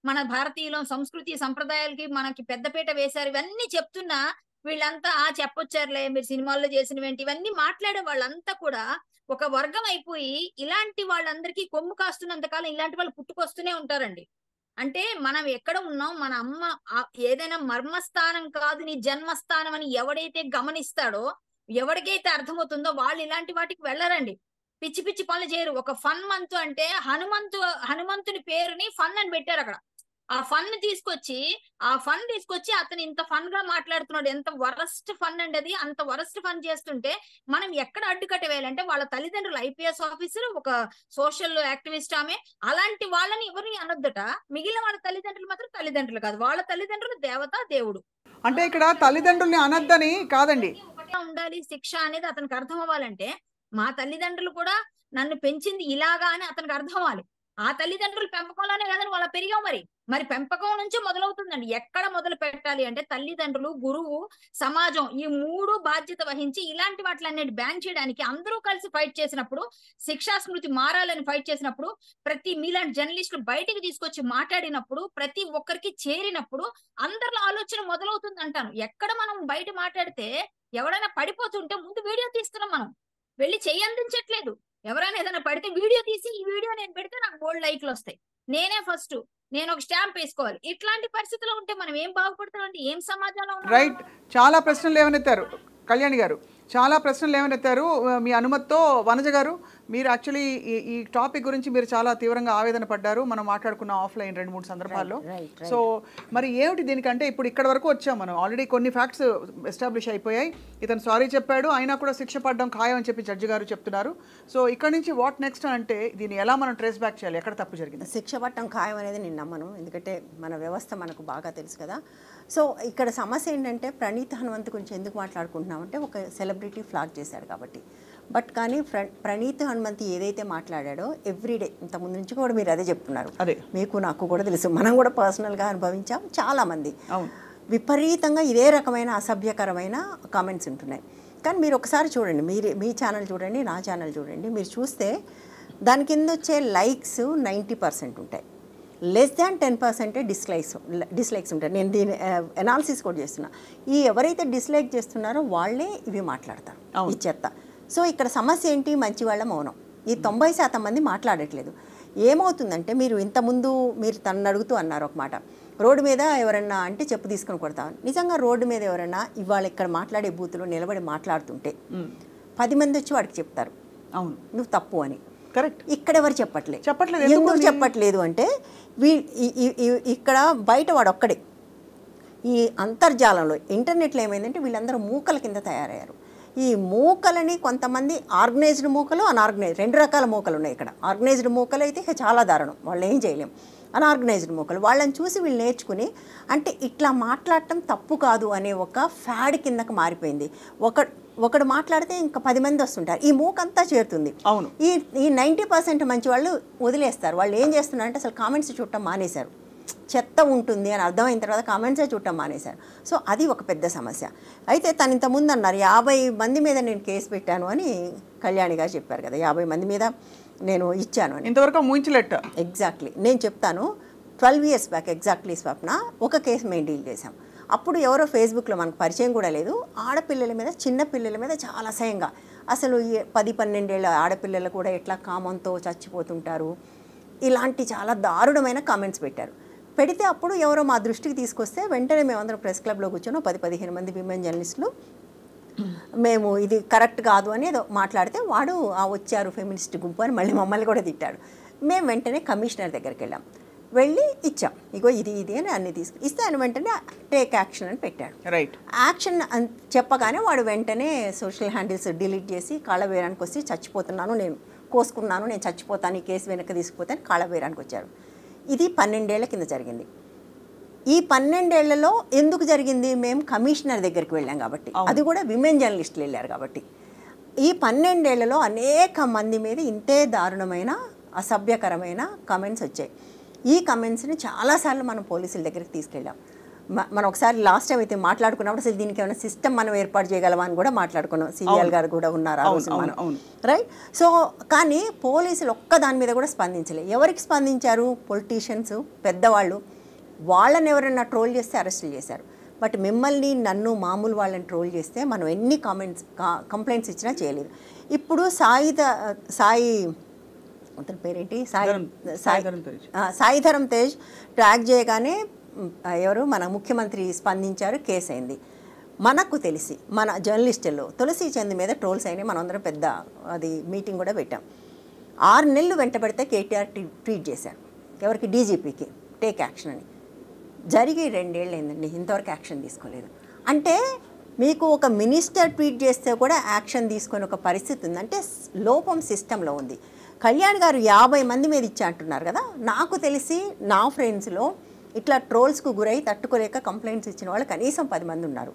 మన భారతీయుల సంస్కృతి సంప్రదాయాలకి మనకి పెద్దపీట వేశారు. ఇవన్నీ చెప్తున్నా వీళ్ళంతా చెప్పొచ్చారులే, మీరు సినిమాల్లో చేసినవేంటి, ఇవన్నీ మాట్లాడే వాళ్ళంతా కూడా ఒక వర్గం అయిపోయి ఇలాంటి వాళ్ళందరికీ కొమ్ము కాస్తున్నంతకాలం ఇలాంటి వాళ్ళు పుట్టుకొస్తూనే ఉంటారండి. అంటే మనం ఎక్కడ ఉన్నాం, మన అమ్మ ఏదైనా మర్మస్థానం కాదు నీ జన్మస్థానం అని ఎవడైతే గమనిస్తాడో, ఎవరికైతే అర్థమవుతుందో వాళ్ళు ఇలాంటి వాటికి వెళ్ళరండి. పిచ్చి పిచ్చి పనులు చేయరు. ఒక ఫన్ మంత్ అంటే హనుమంతుని పేరుని ఫన్ అని పెట్టారు అక్కడ. ఆ ఫన్ తీసుకొచ్చి అతను ఇంత ఫన్ గా మాట్లాడుతున్నాడు. ఎంత వరస్ట్ ఫన్ అండి అది. అంత వరస్ట్ ఫన్ చేస్తుంటే మనం ఎక్కడ అడ్డుకట్ట వేయాలంటే వాళ్ళ తల్లిదండ్రులు ఐపీఎస్ ఆఫీసర్, ఒక సోషల్ యాక్టివిస్ట్ ఆమె, అలాంటి వాళ్ళని ఎవరిని అనొద్దట. మిగిలిన వాళ్ళ తల్లిదండ్రులు మాత్రం తల్లిదండ్రులు కాదు, వాళ్ళ తల్లిదండ్రులు దేవత దేవుడు. అంటే ఇక్కడ తల్లిదండ్రుల్ని అనొద్దని కాదండి, ఒకటే ఉండాలి. శిక్ష అనేది అతనికి అర్థం అవ్వాలంటే మా తల్లిదండ్రులు కూడా నన్ను పెంచింది ఇలాగా అని అతనికి అర్థం అవ్వాలి. ఆ తల్లిదండ్రులు పెంపకంలోనే కదని వాళ్ళ పెరిగాం. మరి పెంపకం నుంచి మొదలవుతుందండి. ఎక్కడ మొదలు పెట్టాలి అంటే తల్లిదండ్రులు, గురువు, సమాజం, ఈ 3 బాధ్యత వహించి ఇలాంటి వాటిలన్నిటి బ్యాన్ చేయడానికి అందరూ కలిసి ఫైట్ చేసినప్పుడు, శిక్షా స్మృతి మారాలని ఫైట్ చేసినప్పుడు, ప్రతి మీలాంటి జర్నలిస్టులు బయటికి తీసుకొచ్చి మాట్లాడినప్పుడు, ప్రతి ఒక్కరికి చేరినప్పుడు అందరిలో ఆలోచన మొదలవుతుంది అంటాను. ఎక్కడ మనం బయట మాట్లాడితే ఎవరైనా పడిపోతుంటే ముందు వీడియో తీస్తున్నాం, మనం వెళ్ళి చెయ్యి అందించట్లేదు. ఎవరైనా ఏదైనా పడితే వీడియో తీసి ఈ వీడియో నేను పెడితే నాకు గోల్డ్ లైక్లు వస్తాయి, నేనే ఫస్ట్, నేను ఒక స్టాంప్ వేసుకోవాలి. ఇట్లాంటి పరిస్థితిలో ఉంటే మనం ఏం బాగుపడతామండి? ఏం సమాజంలో ఉన్నాం? రైట్. చాలా ప్రశ్నలు లేవనెత్తారు కళ్యాణి గారు, చాలా ప్రశ్నలు లేవనెత్తారు. మీ అనుమతితో వనజ గారు, మీరు యాక్చువల్లీ ఈ టాపిక్ గురించి మీరు చాలా తీవ్రంగా ఆవేదన పడ్డారు. మనం మాట్లాడుకున్న ఆఫ్లైన్ 2-3 సందర్భాల్లో. సో మరి ఏమిటి దీనికంటే ఇప్పుడు ఇక్కడ వరకు వచ్చాం మనం, ఆల్రెడీ కొన్ని ఫ్యాక్ట్స్ ఎస్టాబ్లిష్ అయిపోయాయి. ఇతను సారీ చెప్పాడు, అయినా కూడా శిక్ష పడడం ఖాయం అని చెప్పి జడ్జి గారు చెప్తున్నారు. సో ఇక్కడ నుంచి వాట్ నెక్స్ట్ అంటే దీన్ని ఎలా మనం ట్రేస్ బ్యాక్ చేయాలి? ఎక్కడ తప్పు జరిగింది? శిక్ష పడటం ఖాయం అనేది నేను నమ్మను, ఎందుకంటే మన వ్యవస్థ మనకు బాగా తెలుసు కదా. సో ఇక్కడ సమస్య ఏంటంటే ప్రణీత్ హనుమంత్ గురించి ఎందుకు మాట్లాడుకుంటున్నామంటే ఒక సెలబ్రిటీ ఫ్లాగ్ చేశాడు కాబట్టి. బట్ కానీ ప్రణీత్ హనుమంత్ ఏదైతే మాట్లాడాడో ఎవ్రీడే, ఇంతకుముందు నుంచి కూడా మీరు అదే చెప్తున్నారు, అదే మీకు నాకు కూడా తెలుసు, మనం కూడా పర్సనల్గా అనుభవించాం చాలామంది. విపరీతంగా ఇదే రకమైన అసభ్యకరమైన కామెంట్స్ ఉంటున్నాయి. కానీ మీరు ఒకసారి చూడండి, మీ ఛానల్ చూడండి, నా ఛానల్ చూడండి, మీరు చూస్తే దాని కింద వచ్చే లైక్స్ 90% ఉంటాయి, లెస్ దాన్ 10% డిస్లైక్స్ ఉంటాయి. నేను దీని అనాలిసిస్ కూడా చేస్తున్నా. ఈ ఎవరైతే డిస్లైక్ చేస్తున్నారో వాళ్ళే ఇవి మాట్లాడతారు, ఈ చెత్త. సో ఇక్కడ సమస్య ఏంటి? మంచి వాళ్ళ మౌనం. ఈ 90% మంది మాట్లాడట్లేదు. ఏమవుతుందంటే మీరు ఇంతకుముందు మీరు తనను అడుగుతూ అన్నారు ఒక మాట, రోడ్డు మీద ఎవరన్నా అంటే చెప్పు తీసుకొని కొడతాం. నిజంగా రోడ్డు మీద ఎవరన్నా ఇవాళ ఇక్కడ మాట్లాడే బూతులో నిలబడి మాట్లాడుతుంటే 10 మంది వచ్చి వాడికి చెప్తారు అవును నువ్వు తప్పు అని. కరెక్ట్. ఇక్కడ ఎవరు చెప్పట్లేదు. ఎందుకు చెప్పట్లేదు అంటే ఇక్కడ బయట వాడు ఒక్కడే. ఈ అంతర్జాలంలో ఇంటర్నెట్లో ఏమైందంటే వీళ్ళందరూ మూకల కింద తయారయ్యారు. ఈ మూకలని కొంతమంది ఆర్గనైజ్డ్ మూకలు, అన్ఆర్గనైజ్డ్, 2 రకాల మూకలు ఉన్నాయి ఇక్కడ. ఆర్గనైజ్డ్ మూకలు అయితే ఇక చాలా దారుణం, వాళ్ళు ఏం చేయలేం. అన్ఆర్గనైజ్డ్ మూకలు వాళ్ళని చూసి వీళ్ళు నేర్చుకుని అంటే ఇట్లా మాట్లాడటం తప్పు కాదు అనే ఒక ఫ్యాడ్ కిందకు మారిపోయింది. ఒకడు మాట్లాడితే ఇంకా 10 మంది వస్తుంటారు, ఈ మూకంతా చేరుతుంది. అవును. ఈ 90% మంచి వాళ్ళు వదిలేస్తారు. వాళ్ళు ఏం చేస్తున్నారంటే అసలు కామెంట్స్ చూడటం మానేశారు. చెత్త ఉంటుంది అని అర్థమైన తర్వాత కామెంట్సే చూడటం మానేశారు. సో అది ఒక పెద్ద సమస్య. అయితే తను ఇంతకుముందు అన్నారు 50 మంది మీద నేను కేసు పెట్టాను అని కళ్యాణి గారు చెప్పారు కదా, 50 మంది మీద నేను ఇచ్చాను అని. ఇంతవరకు మూయించలేట. ఎగ్జాక్ట్లీ నేను చెప్తాను. 12 years బ్యాక్ ఎగ్జాక్ట్లీ స్వప్న ఒక కేసు మేము డీల్ చేసాం. అప్పుడు ఎవరో ఫేస్బుక్లో మనకు పరిచయం కూడా లేదు, ఆడపిల్లల మీద, చిన్న పిల్లల మీద చాలా అసహ్యంగా, అసలు 10-12 ఏళ్ళ ఆడపిల్లలు కూడా ఎట్లా కామంతో చచ్చిపోతుంటారు, ఇలాంటి చాలా దారుణమైన కామెంట్స్ పెట్టారు. పెడితే అప్పుడు ఎవరో మా దృష్టికి తీసుకొస్తే వెంటనే మేమందరం ప్రెస్ క్లబ్లో కూర్చొని 10-15 మంది విమెన్ జర్నలిస్టులు మేము ఇది కరెక్ట్ కాదు అని ఏదో మాట్లాడితే వాడు వచ్చారు ఫెమినిస్ట్ గుంపు అని మళ్ళీ మమ్మల్ని కూడా తిట్టాడు. మేము వెంటనే కమిషనర్ దగ్గరికి వెళ్ళాం, వెళ్ళి ఇచ్చాం, ఇగో ఇది అని అన్ని ఇస్తే ఆయన వెంటనే టేక్ యాక్షన్ అని పెట్టాడు. రైట్, యాక్షన్ చెప్పగానే వాడు వెంటనే సోషల్ హ్యాండిల్స్ డిలీట్ చేసి కాళ్ళబేరానికి వచ్చి చచ్చిపోతున్నాను, నేను కోసుకున్నాను, నేను చచ్చిపోతాను, ఈ కేసు వెనక్కి తీసుకుపోతాను కాళ్ళబేరానికి వచ్చారు. ఇది 12 ఏళ్ల కింద జరిగింది. ఈ 12 ఏళ్లలో ఎందుకు జరిగింది? మేము కమిషనర్ దగ్గరికి వెళ్ళాం కాబట్టి, అది కూడా విమెన్ జర్నలిస్టులు వెళ్ళారు కాబట్టి. ఈ 12 ఏళ్లలో అనేక మంది మీద ఇంతే దారుణమైన అసభ్యకరమైన కమెంట్స్ వచ్చాయి. ఈ కమెంట్స్ని చాలాసార్లు మనం పోలీసుల దగ్గరికి తీసుకెళ్ళాం. మనం ఒకసారి లాస్ట్ టైం అయితే మాట్లాడుకున్నప్పుడు అసలు దీనికి ఏమైనా సిస్టమ్ మనం ఏర్పాటు చేయగలమా అని కూడా మాట్లాడుకున్నాం. సివిఎల్ గారు కూడా ఉన్నారు ఆ రోజు మనం, రైట్. సో కానీ పోలీసులు ఒక్క దాని మీద కూడా స్పందించలేదు. ఎవరికి స్పందించారు? పొలిటీషియన్స్, పెద్దవాళ్ళు. వాళ్ళని ఎవరైనా ట్రోల్ చేస్తే అరెస్టులు చేశారు. బట్ మిమ్మల్ని, నన్ను, మామూలు వాళ్ళని ట్రోల్ చేస్తే మనం ఎన్ని కంప్లైంట్స్ ఇచ్చినా చేయలేదు. ఇప్పుడు సాయి అతని పేరేంటి, సాయిధరం తేజ్ ట్రాక్ చేయగానే ఎవరు మన ముఖ్యమంత్రి స్పందించారు, కేసు అయింది. మనకు తెలిసి మన జర్నలిస్టుల్లో తులసి చంద్ మీద ట్రోల్స్ అయినాయి. మనం అందరం పెద్ద అది మీటింగ్ కూడా పెట్టాం. 6 నెలలు వెంటబడితే కేటీఆర్ ట్వీట్ చేశారు, ఎవరికి? డీజీపీకి, టేక్ యాక్షన్ అని. జరిగి 2 ఏళ్ళు అయిందండి, ఇంతవరకు యాక్షన్ తీసుకోలేదు. అంటే మీకు ఒక మినిస్టర్ ట్వీట్ చేస్తే కూడా యాక్షన్ తీసుకొని ఒక పరిస్థితి ఉంది అంటే లోపం సిస్టంలో ఉంది. కళ్యాణ్ గారు 50 మంది మీద ఇచ్చా అంటున్నారు కదా, నాకు తెలిసి నా ఫ్రెండ్స్లో ఇట్లా ట్రోల్స్కు గురై తట్టుకోలేక కంప్లైంట్స్ ఇచ్చిన వాళ్ళు కనీసం 10 మంది ఉన్నారు.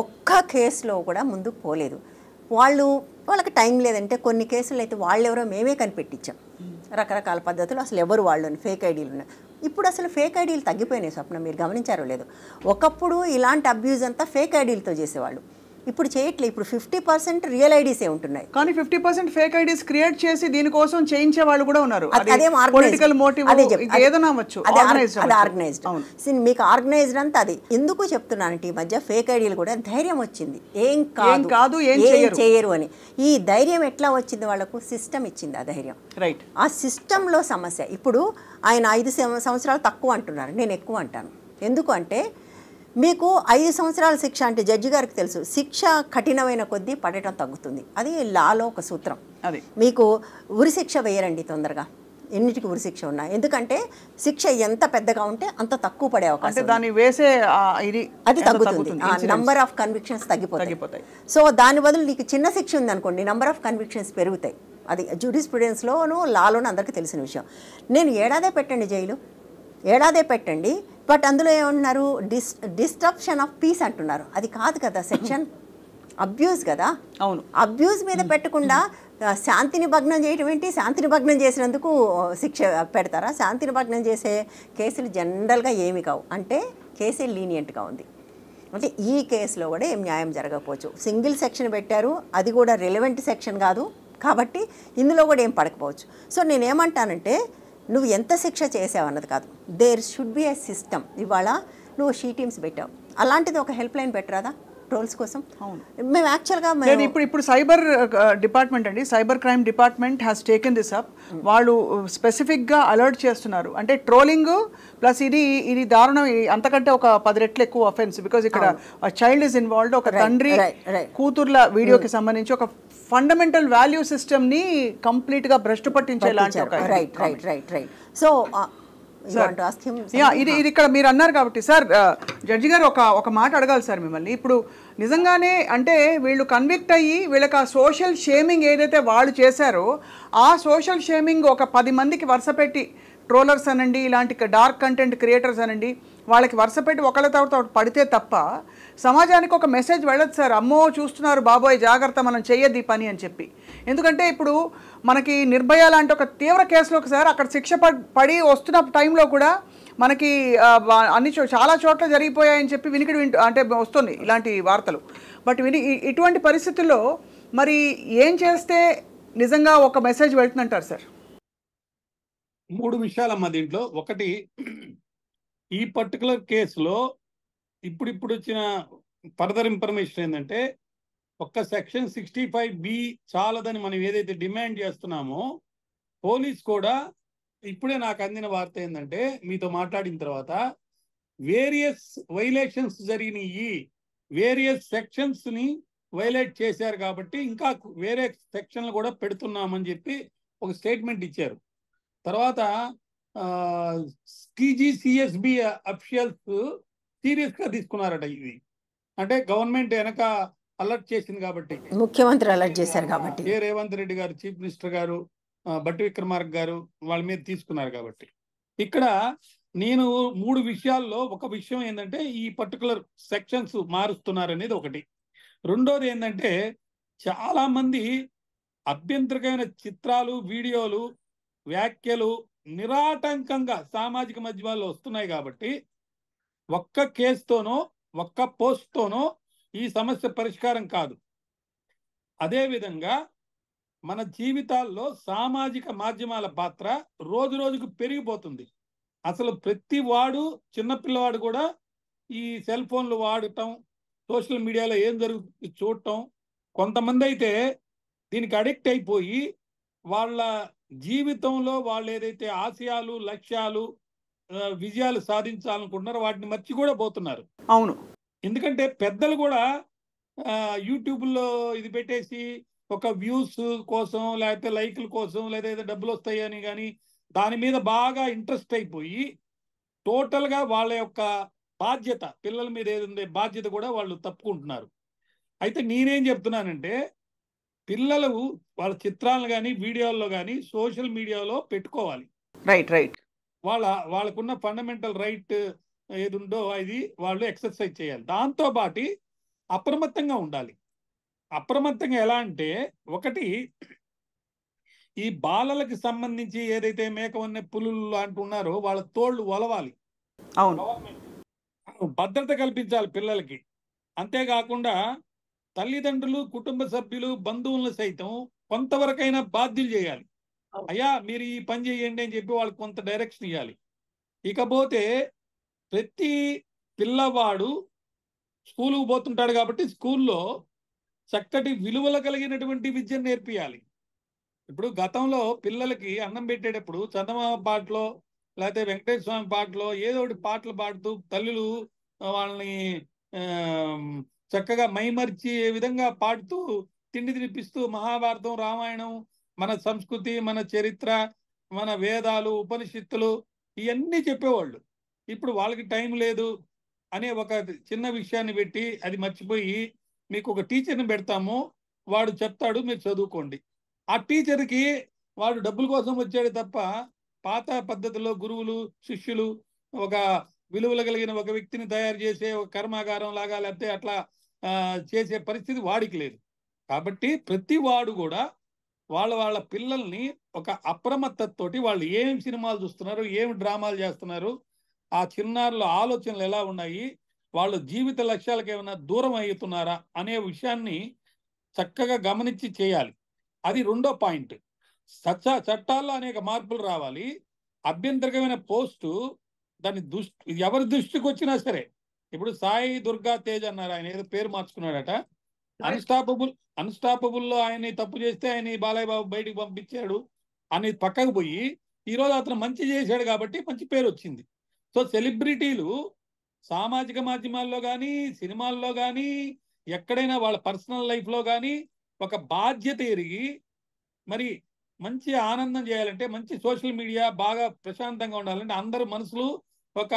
ఒక్క కేసులో కూడా ముందుకు పోలేదు. వాళ్ళకి టైం లేదంటే కొన్ని కేసులు అయితే వాళ్ళెవరో మేమే కనిపెట్టించాం, రకరకాల పద్ధతులు. అసలు ఎవరు వాళ్ళు ఫేక్ ఐడీలు ఉన్నాయి. ఇప్పుడు అసలు ఫేక్ ఐడీలు తగ్గిపోయినాయి. స్వప్న, మీరు గమనించారో లేదు, ఒకప్పుడు ఇలాంటి అబ్యూజ్ అంతా ఫేక్ ఐడీలతో చేసేవాళ్ళు, ఇప్పుడు చేయట్లేదు. ఇప్పుడు 50% రియల్ ఐడీసే ఉంటున్నాయి, కానీ 50% ఫేక్ ఐడీస్ క్రియేట్ చేసి దీనికోసం చేయించే వాళ్ళు కూడా ఉన్నారు. మీకు ఆర్గనైజ్డ్ అంతా అది. ఎందుకు చెప్తున్నానంటే ఈ మధ్య ఫేక్ ఐడీలు కూడా ధైర్యం వచ్చింది, ఏం కాదు ఏం చేయరు అని. ఈ ధైర్యం ఎట్లా వచ్చింది? వాళ్ళకు సిస్టమ్ ఇచ్చింది ఆ ధైర్యం. రైట్, ఆ సిస్టంలో సమస్య. ఇప్పుడు ఆయన 5 సంవత్సరాలు తక్కువ అంటున్నారు, నేను ఎక్కువ అంటాను. ఎందుకు అంటే మీకు 5 సంవత్సరాల శిక్ష అంటే జడ్జి గారికి తెలుసు, శిక్ష కఠినమైన కొద్దీ పడటం తగ్గుతుంది. అది లాలో ఒక సూత్రం. అది మీకు ఉరిశిక్ష వేయరండి తొందరగా, ఎన్నిటికి ఉరిశిక్ష ఉన్నా. ఎందుకంటే శిక్ష ఎంత పెద్దగా ఉంటే అంత తక్కువ పడే అవకాశం, దాన్ని వేసే అది తగ్గుతుంది. నంబర్ ఆఫ్ కన్విక్షన్స్ తగ్గిపోతాయి. సో దాని బదులు నీకు చిన్న శిక్ష ఉంది అనుకోండి, నంబర్ ఆఫ్ కన్విక్షన్స్ పెరుగుతాయి. అది జూరిస్ప్రుడెన్స్లోను లాలోనూ అందరికీ తెలిసిన విషయం. నేను ఏడాదే పెట్టండి జైలు, ఏడాదే పెట్టండి, బట్ అందులో ఏమంటున్నారు? డిస్ట్రప్షన్ ఆఫ్ పీస్ అంటున్నారు. అది కాదు కదా సెక్షన్, అబ్యూజ్ కదా. అవును, అబ్యూజ్ మీద పెట్టకుండా శాంతిని భగ్నం చేయడం ఏంటి? శాంతిని భగ్నం చేసినందుకు శిక్ష పెడతారా? శాంతిని భగ్నం చేసే కేసులు జనరల్గా ఏమి కావు, అంటే కేసే లీనియంట్గా ఉంది. అంటే ఈ కేసులో కూడా ఏం న్యాయం జరగకపోవచ్చు. సింగిల్ సెక్షన్ పెట్టారు, అది కూడా రిలవెంట్ సెక్షన్ కాదు కాబట్టి ఇందులో కూడా ఏం పడకపోవచ్చు. సో నేనేమంటానంటే నువ్వు ఎంత శిక్ష చేసావు అన్నది కాదు, there should be a system. ఇవాళ నువ్వు షీ టీమ్స్ పెట్టావు, అలాంటిది ఒక హెల్ప్ లైన్ పెట్టరాదా ట్రోల్స్ కోసం? అవును, మేము యాక్చువల్గా ఇప్పుడు సైబర్ డిపార్ట్మెంట్ అండి, cyber crime department has taken this up. వాళ్ళు స్పెసిఫిక్గా అలర్ట్ చేస్తున్నారు. అంటే ట్రోలింగ్ ప్లస్ ఇది దారుణం, అంతకంటే ఒక 10 రెట్లు ఎక్కువ అఫెన్స్. బికాజ్ ఇక్కడ చైల్డ్ ఇస్ ఇన్వాల్వ్డ్. ఒక తండ్రి కూతుర్ల వీడియోకి సంబంధించి ఒక ఫండమెంటల్ వాల్యూ సిస్టమ్ ని కంప్లీట్ గా భ్రష్టు పట్టించేలాంటి. సో ఇది ఇక్కడ మీరు అన్నారు కాబట్టి సార్, జడ్జి గారు ఒక మాట అడగాలి సార్ మిమ్మల్ని. ఇప్పుడు నిజంగానే అంటే వీళ్ళు కన్విక్ట్ అయ్యి వీళ్ళకి ఆ సోషల్ షేమింగ్ ఏదైతే వాళ్ళు చేశారో ఆ సోషల్ షేమింగ్ ఒక 10 మందికి వరుస పెట్టి, ట్రోలర్స్ అనండి, ఇలాంటి డార్క్ కంటెంట్ క్రియేటర్స్ అనండి, వాళ్ళకి వరుస పెట్టి ఒకళ్ళ తర్వాత పడితే తప్ప సమాజానికి ఒక మెసేజ్ వెళ్ళదు సార్. అమ్మో చూస్తున్నారు బాబోయ్ జాగ్రత్త, మనం చెయ్యద్దు ఈ పని అని చెప్పి. ఎందుకంటే ఇప్పుడు మనకి నిర్భయ లాంటి ఒక తీవ్ర కేసులోకి సార్ అక్కడ శిక్ష పడి వస్తున్న టైంలో కూడా మనకి అన్ని చాలా చోట్ల జరిగిపోయాయని చెప్పి వినికిడి అంటే వస్తుంది ఇలాంటి వార్తలు. బట్ ఇటువంటి పరిస్థితుల్లో మరి ఏం చేస్తే నిజంగా ఒక మెసేజ్ వెళ్తుందంటారు సార్? 3 విషయాలమ్మా దీంట్లో. ఒకటి, ఈ పర్టికులర్ కేసులో ఇప్పుడు వచ్చిన ఫర్దర్ ఇన్ఫర్మేషన్ ఏంటంటే ఒక్క సెక్షన్ 65B చాలదని మనం ఏదైతే డిమాండ్ చేస్తున్నామో పోలీస్ కూడా ఇప్పుడే నాకు అందిన వార్త ఏంటంటే మీతో మాట్లాడిన తర్వాత వేరియస్ వైలేషన్స్ జరిగినాయి, వేరియస్ సెక్షన్స్ ని వైలేట్ చేశారు కాబట్టి ఇంకా వేరే సెక్షన్లు కూడా పెడుతున్నామని చెప్పి ఒక స్టేట్మెంట్ ఇచ్చారు. తర్వాత TGCSB అఫీషియల్స్ సీరియస్ గా తీసుకున్నారట. ఇది అంటే గవర్నమెంట్ వెనక అలర్ట్ చేసింది కాబట్టి, ముఖ్యమంత్రి అలర్ట్ చేశారు కాబట్టి, రేవంత్ రెడ్డి గారు, చీఫ్ మినిస్టర్ గారు, బట్టి విక్రమార్క గారు వాళ్ళ మీద తీసుకున్నారు కాబట్టి. ఇక్కడ నేను 3 విషయాల్లో ఒక విషయం ఏంటంటే ఈ పర్టికులర్ సెక్షన్స్ మారుస్తున్నారు అనేది ఒకటి. రెండోది ఏంటంటే చాలా మంది అభ్యంతరకమైన చిత్రాలు, వీడియోలు, వ్యాఖ్యలు నిరాటంకంగా సామాజిక మాధ్యమాల్లో వస్తున్నాయి కాబట్టి ఒక్క కేసుతోనో ఒక్క పోస్ట్తోనో ఈ సమస్య పరిష్కారం కాదు. అదేవిధంగా మన జీవితాల్లో సామాజిక మాధ్యమాల పాత్ర రోజు రోజుకు పెరిగిపోతుంది. అసలు ప్రతి వాడు, చిన్నపిల్లవాడు కూడా ఈ సెల్ ఫోన్లు వాడటం, సోషల్ మీడియాలో ఏం జరుగుతుంది చూడటం, కొంతమంది అయితే దీనికి అడిక్ట్ అయిపోయి వాళ్ళ జీవితంలో వాళ్ళు ఏదైతే ఆశయాలు, లక్ష్యాలు, విజయాలు సాధించాలనుకుంటున్నారో వాటిని మర్చి కూడా పోతున్నారు. అవును. ఎందుకంటే పెద్దలు కూడా యూట్యూబ్లో ఇది పెట్టేసి ఒక వ్యూస్ కోసం, లేకపోతే లైక్ల కోసం, లేదా డబ్బులు వస్తాయని కానీ దాని మీద బాగా ఇంట్రెస్ట్ అయిపోయి టోటల్గా వాళ్ళ యొక్క బాధ్యత, పిల్లల మీద ఏదంటే బాధ్యత కూడా వాళ్ళు తప్పుకుంటున్నారు. అయితే నేనేం చెప్తున్నానంటే పిల్లలు వాళ్ళ చిత్రాలను కానీ వీడియోల్లో కానీ సోషల్ మీడియాలో పెట్టుకోవాలి. రైట్. వాళ్ళకున్న ఫండమెంటల్ రైట్ ఏది ఉందో అది వాళ్ళు ఎక్సర్సైజ్ చేయాలి. దాంతోపాటు అప్రమత్తంగా ఉండాలి. అప్రమత్తంగా ఎలా అంటే, ఒకటి ఈ బాలలకు సంబంధించి ఏదైతే మేకవన్నె పులులు అంటున్నారో వాళ్ళ తోళ్ళు ఒలవాలి. అవును. భద్రత కల్పించాలి పిల్లలకి. అంతేకాకుండా తల్లిదండ్రులు, కుటుంబ సభ్యులు, బంధువులను సైతం కొంతవరకైనా బాధ్యులు చేయాలి. అయ్యా మీరు ఈ పని చేయండి అని చెప్పి వాళ్ళకి కొంత డైరెక్షన్ ఇవ్వాలి. ఇకపోతే ప్రతి పిల్లవాడు స్కూలుకు పోతుంటాడు కాబట్టి స్కూల్లో చక్కటి విలువలు కలిగినటువంటి విద్యను నేర్పియాలి. ఇప్పుడు గతంలో పిల్లలకి అన్నం పెట్టేటప్పుడు చందమామ పాటలో లేకపోతే వెంకటేశ్వర స్వామి పాటలో ఏదో ఒకటి పాటలు పాడుతూ తల్లులు వాళ్ళని చక్కగా మైమర్చి విధంగా పాడుతూ తిండి తినిపిస్తూ మహాభారతం, రామాయణం, మన సంస్కృతి, మన చరిత్ర, మన వేదాలు, ఉపనిషత్తులు ఇవన్నీ చెప్పేవాళ్ళు. ఇప్పుడు వాళ్ళకి టైం లేదు అనే ఒక చిన్న విషయాన్ని పెట్టి అది మర్చిపోయి మీకు ఒక టీచర్ని పెడతాము, వాడు చెప్తాడు, మీరు చదువుకోండి. ఆ టీచర్కి వాడు డబ్బుల కోసం వచ్చాడు తప్ప పాత పద్ధతిలో గురువులు, శిష్యులు ఒక విలువలు కలిగిన ఒక వ్యక్తిని తయారు చేసే ఒక కర్మాగారం లాగా లేకపోతే అట్లా చేసే పరిస్థితి వాడికి లేదు. కాబట్టి ప్రతి వాడు కూడా వాళ్ళ పిల్లల్ని ఒక అప్రమత్తతోటి వాళ్ళు ఏం సినిమాలు చూస్తున్నారు, ఏమి డ్రామాలు చేస్తున్నారు, ఆ చిన్నారుల ఆలోచనలు ఎలా ఉన్నాయి, వాళ్ళు జీవిత లక్ష్యాలకు ఏమైనా దూరం అవుతున్నారా అనే విషయాన్ని చక్కగా గమనించి చేయాలి. అది రెండో పాయింట్. చట్టాల్లో అనేక మార్పులు రావాలి. అభ్యంతరకమైన పోస్టు దాని ఎవరి దృష్టికి వచ్చినా సరే, ఇప్పుడు సాయి దుర్గా తేజ్ అన్నారు, ఆయన ఏదో పేరు మార్చుకున్నాడట, అన్స్టాపబుల్లో ఆయన తప్పు చేస్తే ఆయన బాలయ్య బాబు బయటికి పంపించాడు అనేది పక్కకు పోయి ఈరోజు అతను మంచి చేశాడు కాబట్టి మంచి పేరు వచ్చింది. సో సెలబ్రిటీలు సామాజిక మాధ్యమాల్లో కానీ, సినిమాల్లో కానీ, ఎక్కడైనా వాళ్ళ పర్సనల్ లైఫ్లో కానీ ఒక బాధ్యత ఎరిగి మరి మంచి ఆనందం చేయాలంటే, మంచి సోషల్ మీడియా బాగా ప్రశాంతంగా ఉండాలంటే అందరు మనసులు ఒక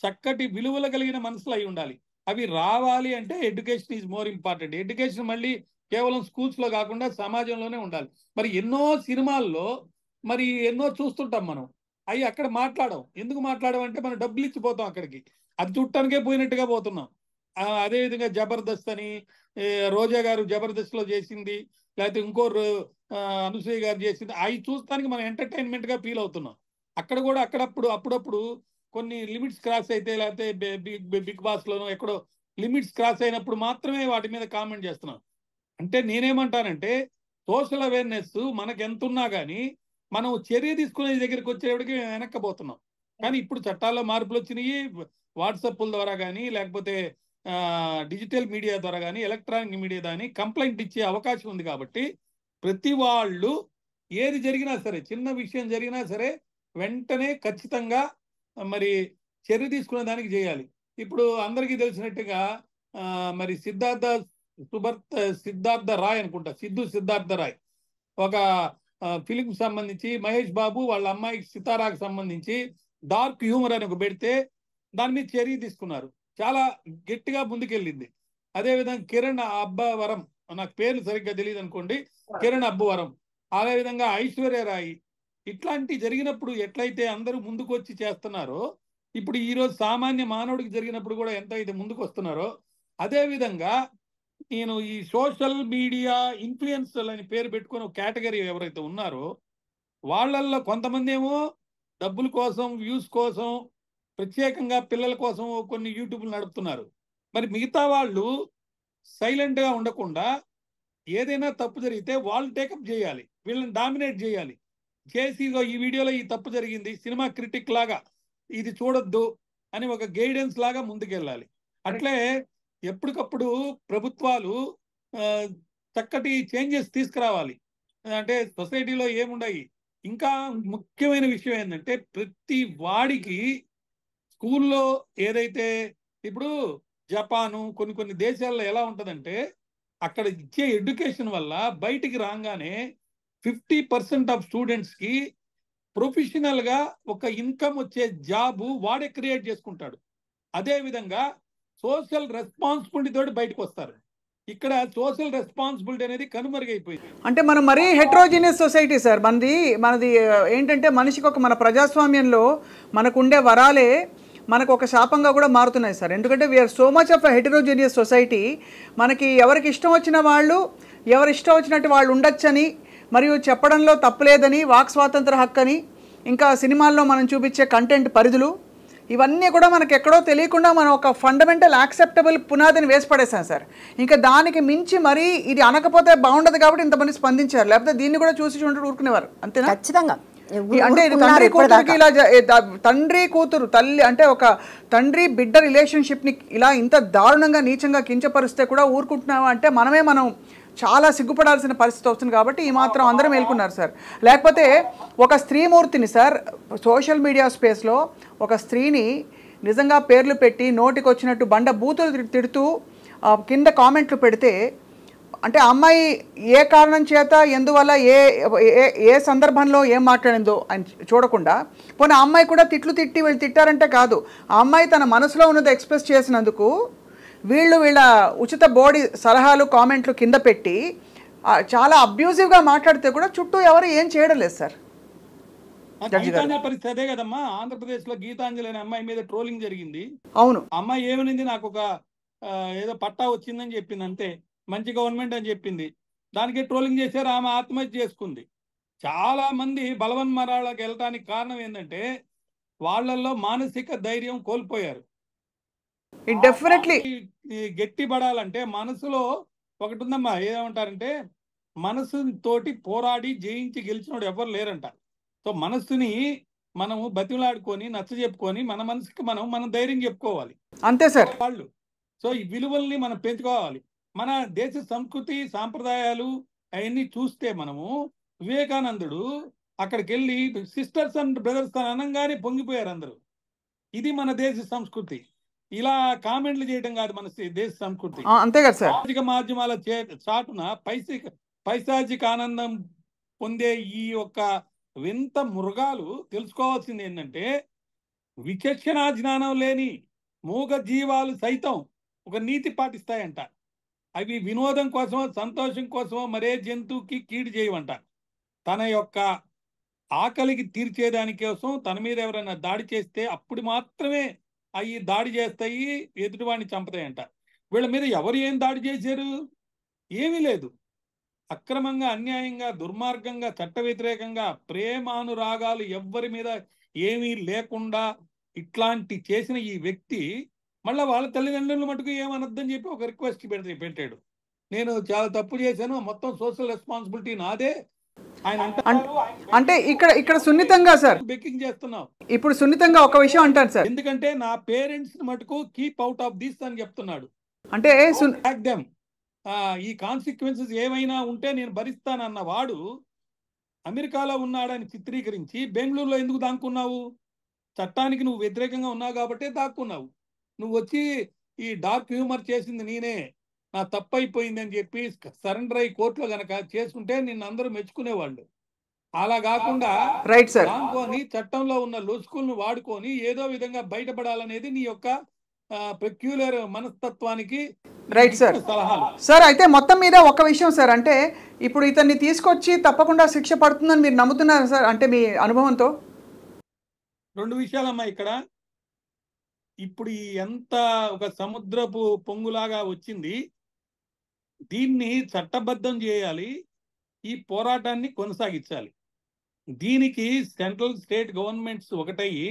చక్కటి విలువలు కలిగిన మనసులు అయి ఉండాలి. అవి రావాలి అంటే education is more important. Education మళ్ళీ కేవలం స్కూల్స్లో కాకుండా సమాజంలోనే ఉండాలి. మరి ఎన్నో సినిమాల్లో మరి ఎన్నో చూస్తుంటాం మనం, అవి అక్కడ మాట్లాడడం. ఎందుకు మాట్లాడమంటే మనం డబ్బులు ఇచ్చిపోతాం అక్కడికి, అది చుట్టానికే పోయినట్టుగా పోతున్నాం. అదేవిధంగా జబర్దస్త్ అని రోజా గారు జబర్దస్త్లో చేసింది, లేకపోతే ఇంకోరు అనసూయ గారు చేసింది, అవి చూస్తానికి మనం ఎంటర్టైన్మెంట్గా ఫీల్ అవుతున్నాం. అక్కడ కూడా అప్పుడప్పుడు కొన్ని లిమిట్స్ క్రాస్ అయితే, లేకపోతే బిగ్ బాస్లోనో ఎక్కడో లిమిట్స్ క్రాస్ అయినప్పుడు మాత్రమే వాటి మీద కామెంట్ చేస్తున్నాం. అంటే నేనేమంటానంటే సోషల్ అవేర్నెస్ మనకు ఎంత ఉన్నా కానీ మనం చర్య తీసుకునే దగ్గరికి వచ్చేటికి వెనక్కపోతున్నాం. కానీ ఇప్పుడు చట్టాల్లో మార్పులు వచ్చినాయి, వాట్సాప్ల ద్వారా కానీ లేకపోతే డిజిటల్ మీడియా ద్వారా కానీ ఎలక్ట్రానిక్ మీడియా కానీ కంప్లైంట్ ఇచ్చే అవకాశం ఉంది. కాబట్టి ప్రతి వాళ్ళు ఏది జరిగినా సరే, చిన్న విషయం జరిగినా సరే వెంటనే ఖచ్చితంగా మరి చర్య తీసుకునే దానికి చేయాలి. ఇప్పుడు అందరికీ తెలిసినట్టుగా మరి సిద్ధార్థ రాయ్ అనుకుంటా, సిద్ధార్థ రాయ్ ఒక ఫిలిం సంబంధించి మహేష్ బాబు వాళ్ళ అమ్మాయి సితారాకు సంబంధించి డార్క్ హ్యూమర్ అని ఒక పెడితే దాని మీద చర్య తీసుకున్నారు. చాలా గట్టిగా ముందుకెళ్ళింది. అదేవిధంగా కిరణ్ అబ్బవరం, నాకు పేర్లు సరిగ్గా తెలియదు అనుకోండి, కిరణ్ అబ్బవరం, అదేవిధంగా ఐశ్వర్యరాయ్, ఇట్లాంటి జరిగినప్పుడు ఎట్లయితే అందరూ ముందుకు వచ్చి చేస్తున్నారో, ఇప్పుడు ఈరోజు సామాన్య మానవుడికి జరిగినప్పుడు కూడా ఎంత అయితే ముందుకు వస్తున్నారో, అదేవిధంగా నేను ఈ సోషల్ మీడియా ఇన్ఫ్లుయెన్సర్లు అని పేరు పెట్టుకుని ఒక కేటగిరీ ఎవరైతే ఉన్నారో వాళ్ళల్లో కొంతమంది ఏమో డబ్బుల కోసం, వ్యూస్ కోసం, ప్రత్యేకంగా పిల్లల కోసం కొన్ని యూట్యూబ్లు నడుపుతున్నారు. మరి మిగతా వాళ్ళు సైలెంట్గా ఉండకుండా ఏదైనా తప్పు జరిగితే వాళ్ళు టేకప్ చేయాలి, వీళ్ళని డామినేట్ చేయాలి, చేసి ఈ వీడియోలో ఈ తప్పు జరిగింది, సినిమా క్రిటిక్ లాగా ఇది చూడొద్దు అని ఒక గైడెన్స్ లాగా ముందుకెళ్ళాలి. అట్లే ఎప్పటికప్పుడు ప్రభుత్వాలు చక్కటి చేంజెస్ తీసుకురావాలి. అంటే సొసైటీలో ఏముండయి. ఇంకా ముఖ్యమైన విషయం ఏంటంటే ప్రతి వాడికి స్కూల్లో ఏదైతే ఇప్పుడు జపాను కొన్ని దేశాల్లో ఎలా ఉంటుందంటే అక్కడ ఇచ్చే ఎడ్యుకేషన్ వల్ల బయటికి రాగానే 50% ఆఫ్ స్టూడెంట్స్కి ప్రొఫెషనల్గా ఒక ఇన్కమ్ వచ్చే జాబు వాడే క్రియేట్ చేసుకుంటాడు. అదేవిధంగా సోషల్ రెస్పాన్సిబిలిటీ తోటి బయటకు వస్తారు. ఇక్కడ సోషల్ రెస్పాన్సిబిలిటీ అనేది కనుమరుగైపోయింది. అంటే మనం మరీ హెట్రోజీనియస్ సొసైటీ సార్. మనది ఏంటంటే మనిషికి మన ప్రజాస్వామ్యంలో మనకు ఉండే వరాలే మనకు ఒక శాపంగా కూడా మారుతున్నాయి సార్. ఎందుకంటే we are so much of a heterogeneous society. మనకి ఎవరికి ఇష్టం వచ్చిన వాళ్ళు ఎవరు ఇష్టం వచ్చినట్టు వాళ్ళు ఉండొచ్చని, మరియు చెప్పడంలో తప్పులేదని, వాక్ స్వాతంత్ర హక్కు అని, ఇంకా సినిమాల్లో మనం చూపించే కంటెంట్ పరిధులు, ఇవన్నీ కూడా మనకు ఎక్కడో తెలియకుండా మనం ఒక ఫండమెంటల్ యాక్సెప్టబుల్ పునాదిని వేసి పడేసాం సార్. ఇంకా దానికి మించి మరీ ఇది అనకపోతే బాగుండదు కాబట్టి ఇంతమంది స్పందించారు. లేకపోతే దీన్ని కూడా చూసి ఊరుకునేవారు. అంతేనా? ఖచ్చితంగా. అంటే ఇది తండ్రి కూతురు తల్లి అంటే ఒక తండ్రి బిడ్డ రిలేషన్షిప్ని ఇలా ఇంత దారుణంగా నీచంగా కించపరిస్తే కూడా ఊరుకుంటున్నావా అంటే మనం చాలా సిగ్గుపడాల్సిన పరిస్థితి వస్తుంది. కాబట్టి ఈ మాత్రం అందరూ మేల్కొన్నారు సార్. లేకపోతే ఒక స్త్రీమూర్తిని సార్ సోషల్ మీడియా స్పేస్లో ఒక స్త్రీని నిజంగా పేర్లు పెట్టి నోటికి వచ్చినట్టు బండ బూతులు తిడుతూ కింద కామెంట్లు పెడితే, అంటే అమ్మాయి ఏ కారణం చేత ఎందువల్ల ఏ సందర్భంలో ఏం మాట్లాడిందో అని చూడకుండా, పోనీ ఆ అమ్మాయి కూడా తిట్టి వీళ్ళు తిట్టారంటే కాదు, ఆ అమ్మాయి తన మనసులో ఉన్నది ఎక్స్ప్రెస్ చేసినందుకు వీళ్ళ ఉచిత బోడి సలహాలు కామెంట్లు కింద పెట్టి చాలా అబ్యూజివ్గా మాట్లాడితే కూడా చుట్టూ ఎవరు ఏం చేయడం లేదు సార్. గీతాంజలి పరిస్థితి అదే కదమ్మా. ఆంధ్రప్రదేశ్ లో గీతాంజలి అనే అమ్మాయి మీద ట్రోలింగ్ జరిగింది. అవును. అమ్మాయి ఏమనింది, నాకు ఒక ఏదో పట్టా వచ్చిందని చెప్పింది, అంతే, మంచి గవర్నమెంట్ అని చెప్పింది. దానికి ట్రోలింగ్ చేశారు, ఆమె ఆత్మహత్య చేసుకుంది. చాలా మంది బలవన్మరాళ్ళకి వెళ్ళటానికి కారణం ఏంటంటే వాళ్ళల్లో మానసిక ధైర్యం కోల్పోయారు. డెఫినెట్లీ గట్టి పడాలంటే మనసులో ఒకటి ఉందమ్మా, ఏమంటారంటే మనసు తోటి పోరాడి జయించి గెలిచినోడు ఎవరు లేరంట. సో మనస్సుని మనము బతిలాడుకొని నచ్చ చెప్పుకొని మన మనసుకి మనం ధైర్యం చెప్పుకోవాలి, అంతే సార్ వాళ్ళు. సో ఈ విలువల్ని మనం పెంచుకోవాలి. మన దేశ సంస్కృతి సాంప్రదాయాలు అవన్నీ చూస్తే మనము వివేకానందుడు అక్కడికి వెళ్ళి సిస్టర్స్ అండ్ బ్రదర్స్ అనగానే పొంగిపోయారు అందరూ. ఇది మన దేశ సంస్కృతి. ఇలా కామెంట్లు చేయడం కాదు మన దేశ సంస్కృతి. అంతే కదా సార్. సామాజిక మాధ్యమాల చాటున పైశాచిక ఆనందం పొందే ఈ యొక్క వింత మృగాలు తెలుసుకోవాల్సింది ఏంటంటే విచక్షణ జ్ఞానం లేని మూగ జీవాలు సైతం ఒక నీతి పాటిస్తాయంట. అవి వినోదం కోసమో సంతోషం కోసమో మరే జంతువుకి కీడు చేయవంట. తన యొక్క ఆకలికి తీర్చేదాని కోసం తన మీద ఎవరైనా దాడి చేస్తే అప్పుడు మాత్రమే అవి దాడి చేస్తాయి, ఎదుటివాడిని చంపుతాయంట. వీళ్ళ మీద ఎవరు ఏం దాడి చేశారు? ఏమీ లేదు. అక్రమంగా, అన్యాయంగా, దుర్మార్గంగా, చట్ట వ్యతిరేకంగా, ప్రేమానురాగాలు ఎవ్వరి మీద ఏమీ లేకుండా ఇట్లాంటి చేసిన ఈ వ్యక్తి మళ్ళీ వాళ్ళ తల్లిదండ్రులు మటుకు ఏమనొద్దని చెప్పి ఒక రిక్వెస్ట్ పెట్టాడు. నేను చాలా తప్పు చేశాను, మొత్తం సోషల్ రెస్పాన్సిబిలిటీ నాదే, ఆయన అంటారు అంటే ఇక్కడ సున్నితంగా సార్, బెక్కింగ్ చేస్తున్నావు. ఇప్పుడు సున్నితంగా ఒక విషయం అంటారు సార్, ఎందుకంటే నా పేరెంట్స్ మటుకు కీప్ అవుట్ ఆఫ్ దిస్ అని చెప్తున్నాడు. అంటే దెమ్ ఈ కాన్సిక్వెన్సెస్ ఏమైనా ఉంటే నేను భరిస్తానన్న వాడు అమెరికాలో ఉన్నాడని చిత్రీకరించి బెంగళూరులో ఎందుకు దాక్కున్నావు? చట్టానికి నువ్వు వ్యతిరేకంగా ఉన్నావు కాబట్టే దాక్కున్నావు. నువ్వు వచ్చి ఈ డార్క్ హ్యూమర్ చేసింది నేనే, నా తప్పు అయిపోయింది అని చెప్పి సరెండర్ అయ్యి కోర్టులో గనక చేసుకుంటే నిన్ను అందరూ మెచ్చుకునేవాళ్ళు. అలా కాకుండా రైట్ సార్, దాంట్లోని చట్టంలో ఉన్న లొసుకులను వాడుకొని ఏదో విధంగా బయటపడాలనేది నీ యొక్క పెక్యులర్ మనస్తత్వానికి రైట్ సార్ సలహాలు. సార్ అయితే మొత్తం మీద ఒక విషయం సార్, అంటే ఇప్పుడు ఇతన్ని తీసుకొచ్చి తప్పకుండా శిక్ష పడుతుందని మీరు నమ్ముతున్నారు సార్, అంటే మీ అనుభవంతో? రెండు విషయాలమ్మా ఇక్కడ. ఇప్పుడు ఈ ఎంత ఒక సముద్రపు పొంగులాగా వచ్చింది, దీన్ని చట్టబద్ధం చేయాలి, ఈ పోరాటాన్ని కొనసాగించాలి. దీనికి సెంట్రల్ స్టేట్ గవర్నమెంట్స్ ఒకటయ్యి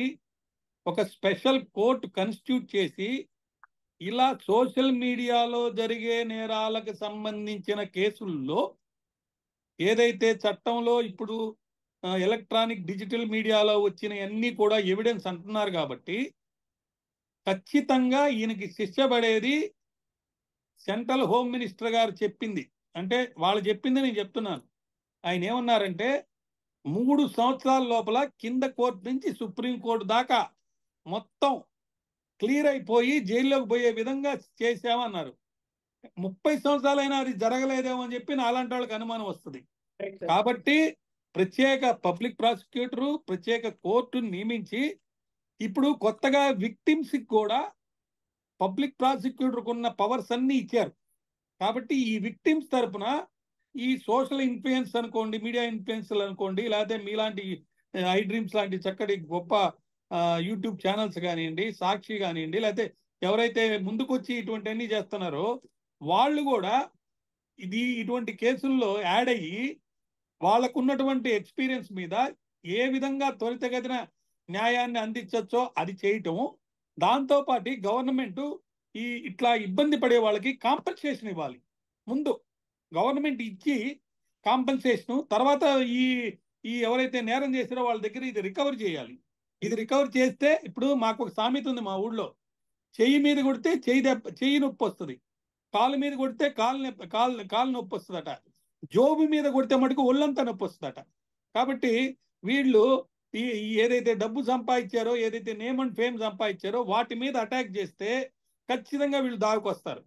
ఒక స్పెషల్ కోర్టు కాన్స్టిట్యూట్ చేసి ఇలా సోషల్ మీడియాలో జరిగే నేరాలకు సంబంధించిన కేసుల్లో ఏదైతే చట్టంలో ఇప్పుడు ఎలక్ట్రానిక్ డిజిటల్ మీడియాలో వచ్చిన అన్ని కూడా ఎవిడెన్స్ అంటున్నారు కాబట్టి ఖచ్చితంగా ఈయనకి శిక్ష పడేది సెంట్రల్ హోమ్ మినిస్టర్ గారు చెప్పింది. అంటే వాళ్ళు చెప్పింది నేను చెప్తున్నాను. ఆయన ఏమన్నారంటే 3 సంవత్సరాల లోపల కింద కోర్టు నుంచి సుప్రీంకోర్టు దాకా మొత్తం క్లియర్ అయిపోయి జైల్లోకి పోయే విధంగా చేసామన్నారు. 30 సంవత్సరాలైనా అది జరగలేదేమో అని చెప్పి అలాంటి వాళ్ళకి అనుమానం వస్తుంది. కాబట్టి ప్రత్యేక పబ్లిక్ ప్రాసిక్యూటరు, ప్రత్యేక కోర్టును నియమించి ఇప్పుడు కొత్తగా విక్టిమ్స్కి కూడా పబ్లిక్ ప్రాసిక్యూటర్కు ఉన్న పవర్స్ అన్ని ఇచ్చారు. కాబట్టి ఈ విక్టిమ్స్ తరఫున ఈ సోషల్ ఇన్ఫ్లుయెన్స్ అనుకోండి, మీడియా ఇన్ఫ్లుయెన్స్లు అనుకోండి, లేకపోతే మీలాంటి ఐ డ్రీమ్స్ లాంటి చక్కటి గొప్ప యూట్యూబ్ ఛానల్స్ కానివ్వండి, సాక్షి కానివ్వండి, లేకపోతే ఎవరైతే ముందుకొచ్చి ఇటువంటి అన్ని చేస్తున్నారో వాళ్ళు కూడా ఇటువంటి కేసుల్లో యాడ్ అయ్యి వాళ్ళకు ఉన్నటువంటి ఎక్స్పీరియన్స్ మీద ఏ విధంగా త్వరితగతిన న్యాయాన్ని అందించవచ్చో అది చేయటం. దాంతోపాటు గవర్నమెంట్ ఇట్లా ఇబ్బంది పడే వాళ్ళకి కాంపెన్సేషన్ ఇవ్వాలి. ముందు గవర్నమెంట్ ఇచ్చి కాంపెన్సేషన్, తర్వాత ఈ ఎవరైతే నేరం చేసారో వాళ్ళ దగ్గర ఇది రికవర్ చేయాలి. ఇది రికవర్ చేస్తే, ఇప్పుడు మాకు ఒక సామెత ఉంది మా ఊళ్ళో, చెయ్యి మీద కొడితే చెయ్యి నొప్పి వస్తుంది, కాలు మీద కొడితే కాలు నొప్పి వస్తుందట, జోబు మీద కొడితే మటుకు ఒళ్ళంతా నొప్పి వస్తుందట. కాబట్టి వీళ్ళు ఏదైతే డబ్బు సంపాదించారో, ఏదైతే నేమ్ అండ్ ఫేమ్ సంపాదించారో వాటి మీద అటాక్ చేస్తే ఖచ్చితంగా వీళ్ళు దాగుకొస్తారు.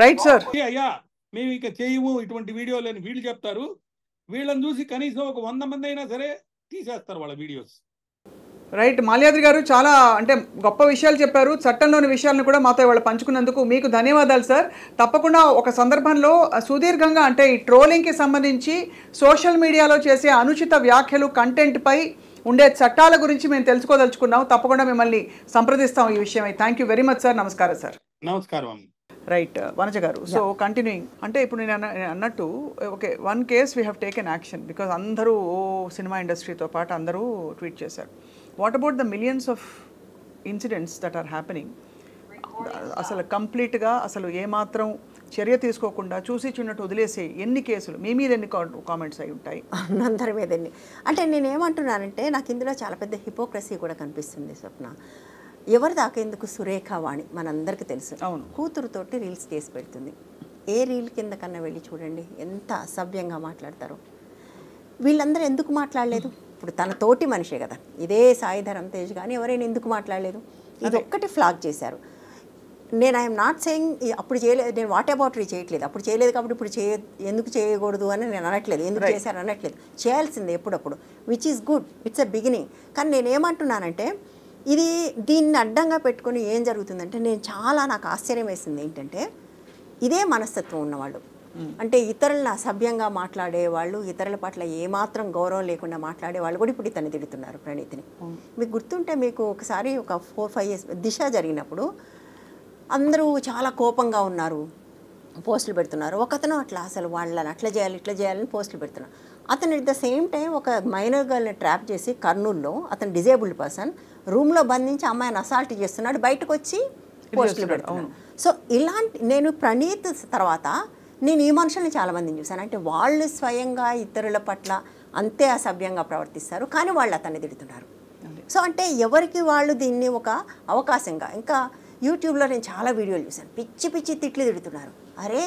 Right sir. అయ్యా మేము ఇక చేయము ఇటువంటి వీడియోలని వీళ్ళు చెప్తారు. వీళ్ళని చూసి కనీసం ఒక 100 మంది అయినా సరే తీసేస్తారు వాళ్ళ వీడియోస్. రైట్ మాల్యాద్రి గారు, చాలా అంటే గొప్ప విషయాలు చెప్పారు. చట్టంలోని విషయాలను కూడా మాతో ఇవాళ పంచుకున్నందుకు మీకు ధన్యవాదాలు సార్. తప్పకుండా ఒక సందర్భంలో సుదీర్ఘంగా, అంటే ఈ ట్రోలింగ్కి సంబంధించి సోషల్ మీడియాలో చేసే అనుచిత వ్యాఖ్యలు, కంటెంట్పై ఉండే చట్టాల గురించి మేము తెలుసుకోదలుచుకున్నాం. తప్పకుండా మిమ్మల్ని సంప్రదిస్తాం ఈ విషయమై. Thank you very much sir. నమస్కారం సార్. నమస్కారం. రైట్ వనజ గారు, సో కంటిన్యూయింగ్, అంటే ఇప్పుడు నేను అన్నట్టు okay, one case we have taken action because అందరూ సినిమా ఇండస్ట్రీతో పాటు అందరూ ట్వీట్ చేశారు. What about the millions of incidents that are happening? అసలు కంప్లీట్గా అసలు ఏమాత్రం చర్య తీసుకోకుండా చూసి చిన్నట్టు వదిలేసే ఎన్ని కేసులు, మీ మీద ఎన్ని కామెంట్స్ అయి ఉంటాయి? అందరి మీద ఎన్ని. అంటే నేనేమంటున్నానంటే నాకు ఇందులో చాలా పెద్ద హిపోక్రసీ కూడా కనిపిస్తుంది స్వప్న. ఎవరి దాకా ఎందుకు సురేఖ వాణి మనందరికీ తెలుసు, అవును, కూతురుతోటి రీల్స్ కేసు పెడుతుంది. ఏ రీల్ కింద కన్నా వెళ్ళి చూడండి ఎంత అసభ్యంగా మాట్లాడతారో. వీళ్ళందరూ ఎందుకు మాట్లాడలేదు? ఇప్పుడు తన తోటి మనిషే కదా, ఇదే సాయిధరం తేజ్ కానీ ఎవరైనా ఎందుకు మాట్లాడలేదు? ఇది ఒక్కటి ఫ్లాగ్ చేశారు. నేను ఐఎమ్ నాట్ సెయింగ్ అప్పుడు చేయలేదు, నేను వాట్ అబౌట్ చేయట్లేదు, అప్పుడు చేయలేదు కాబట్టి ఇప్పుడు ఎందుకు చేయకూడదు అని నేను అనట్లేదు, ఎందుకు చేశారు అనట్లేదు, చేయాల్సిందే ఎప్పుడప్పుడు, which is good, it's a beginning. కానీ నేనేమంటున్నానంటే దీన్ని అడ్డంగా పెట్టుకొని ఏం జరుగుతుందంటే, నాకు ఆశ్చర్యం వేసింది ఏంటంటే, ఇదే మనస్తత్వం ఉన్నవాళ్ళు, అంటే ఇతరులను అసభ్యంగా మాట్లాడేవాళ్ళు, ఇతరుల పట్ల ఏమాత్రం గౌరవం లేకుండా మాట్లాడేవాళ్ళు కూడా ఇప్పుడు ఇతన్ని తిడుతున్నారు, ప్రణీతిని. మీకు గుర్తుంటే, మీకు ఒకసారి ఒక 4-5 years దిశ జరిగినప్పుడు అందరూ చాలా కోపంగా ఉన్నారు, పోస్టులు పెడుతున్నారు. ఒకతను అసలు వాళ్ళని అట్లా చేయాలి ఇట్లా చేయాలని పోస్టులు పెడుతున్నారు. అతను ఎట్ ద సేమ్ టైం ఒక మైనర్ గర్ల్ని ట్రాప్ చేసి కర్నూలులో, అతను డిజేబుల్డ్ పర్సన్, రూమ్లో బంధించి అమ్మాయిని అసాల్ట్ చేస్తున్నాడు, బయటకు వచ్చి పోస్టులు పెడుతున్నాడు. సో ఇలాంటి, నేను ప్రణీత్ తర్వాత నేను ఈ మనుషుల్ని చాలామందిని చూశాను. అంటే వాళ్ళు స్వయంగా ఇతరుల పట్ల అంతే అసభ్యంగా ప్రవర్తిస్తారు, కానీ వాళ్ళు అతన్ని తిడుతున్నారు. సో అంటే ఎవరికి వాళ్ళు దీన్ని ఒక అవకాశంగా, ఇంకా యూట్యూబ్లో నేను చాలా వీడియోలు చూశాను, పిచ్చి పిచ్చి తిట్లు తిడుతున్నారు. అరే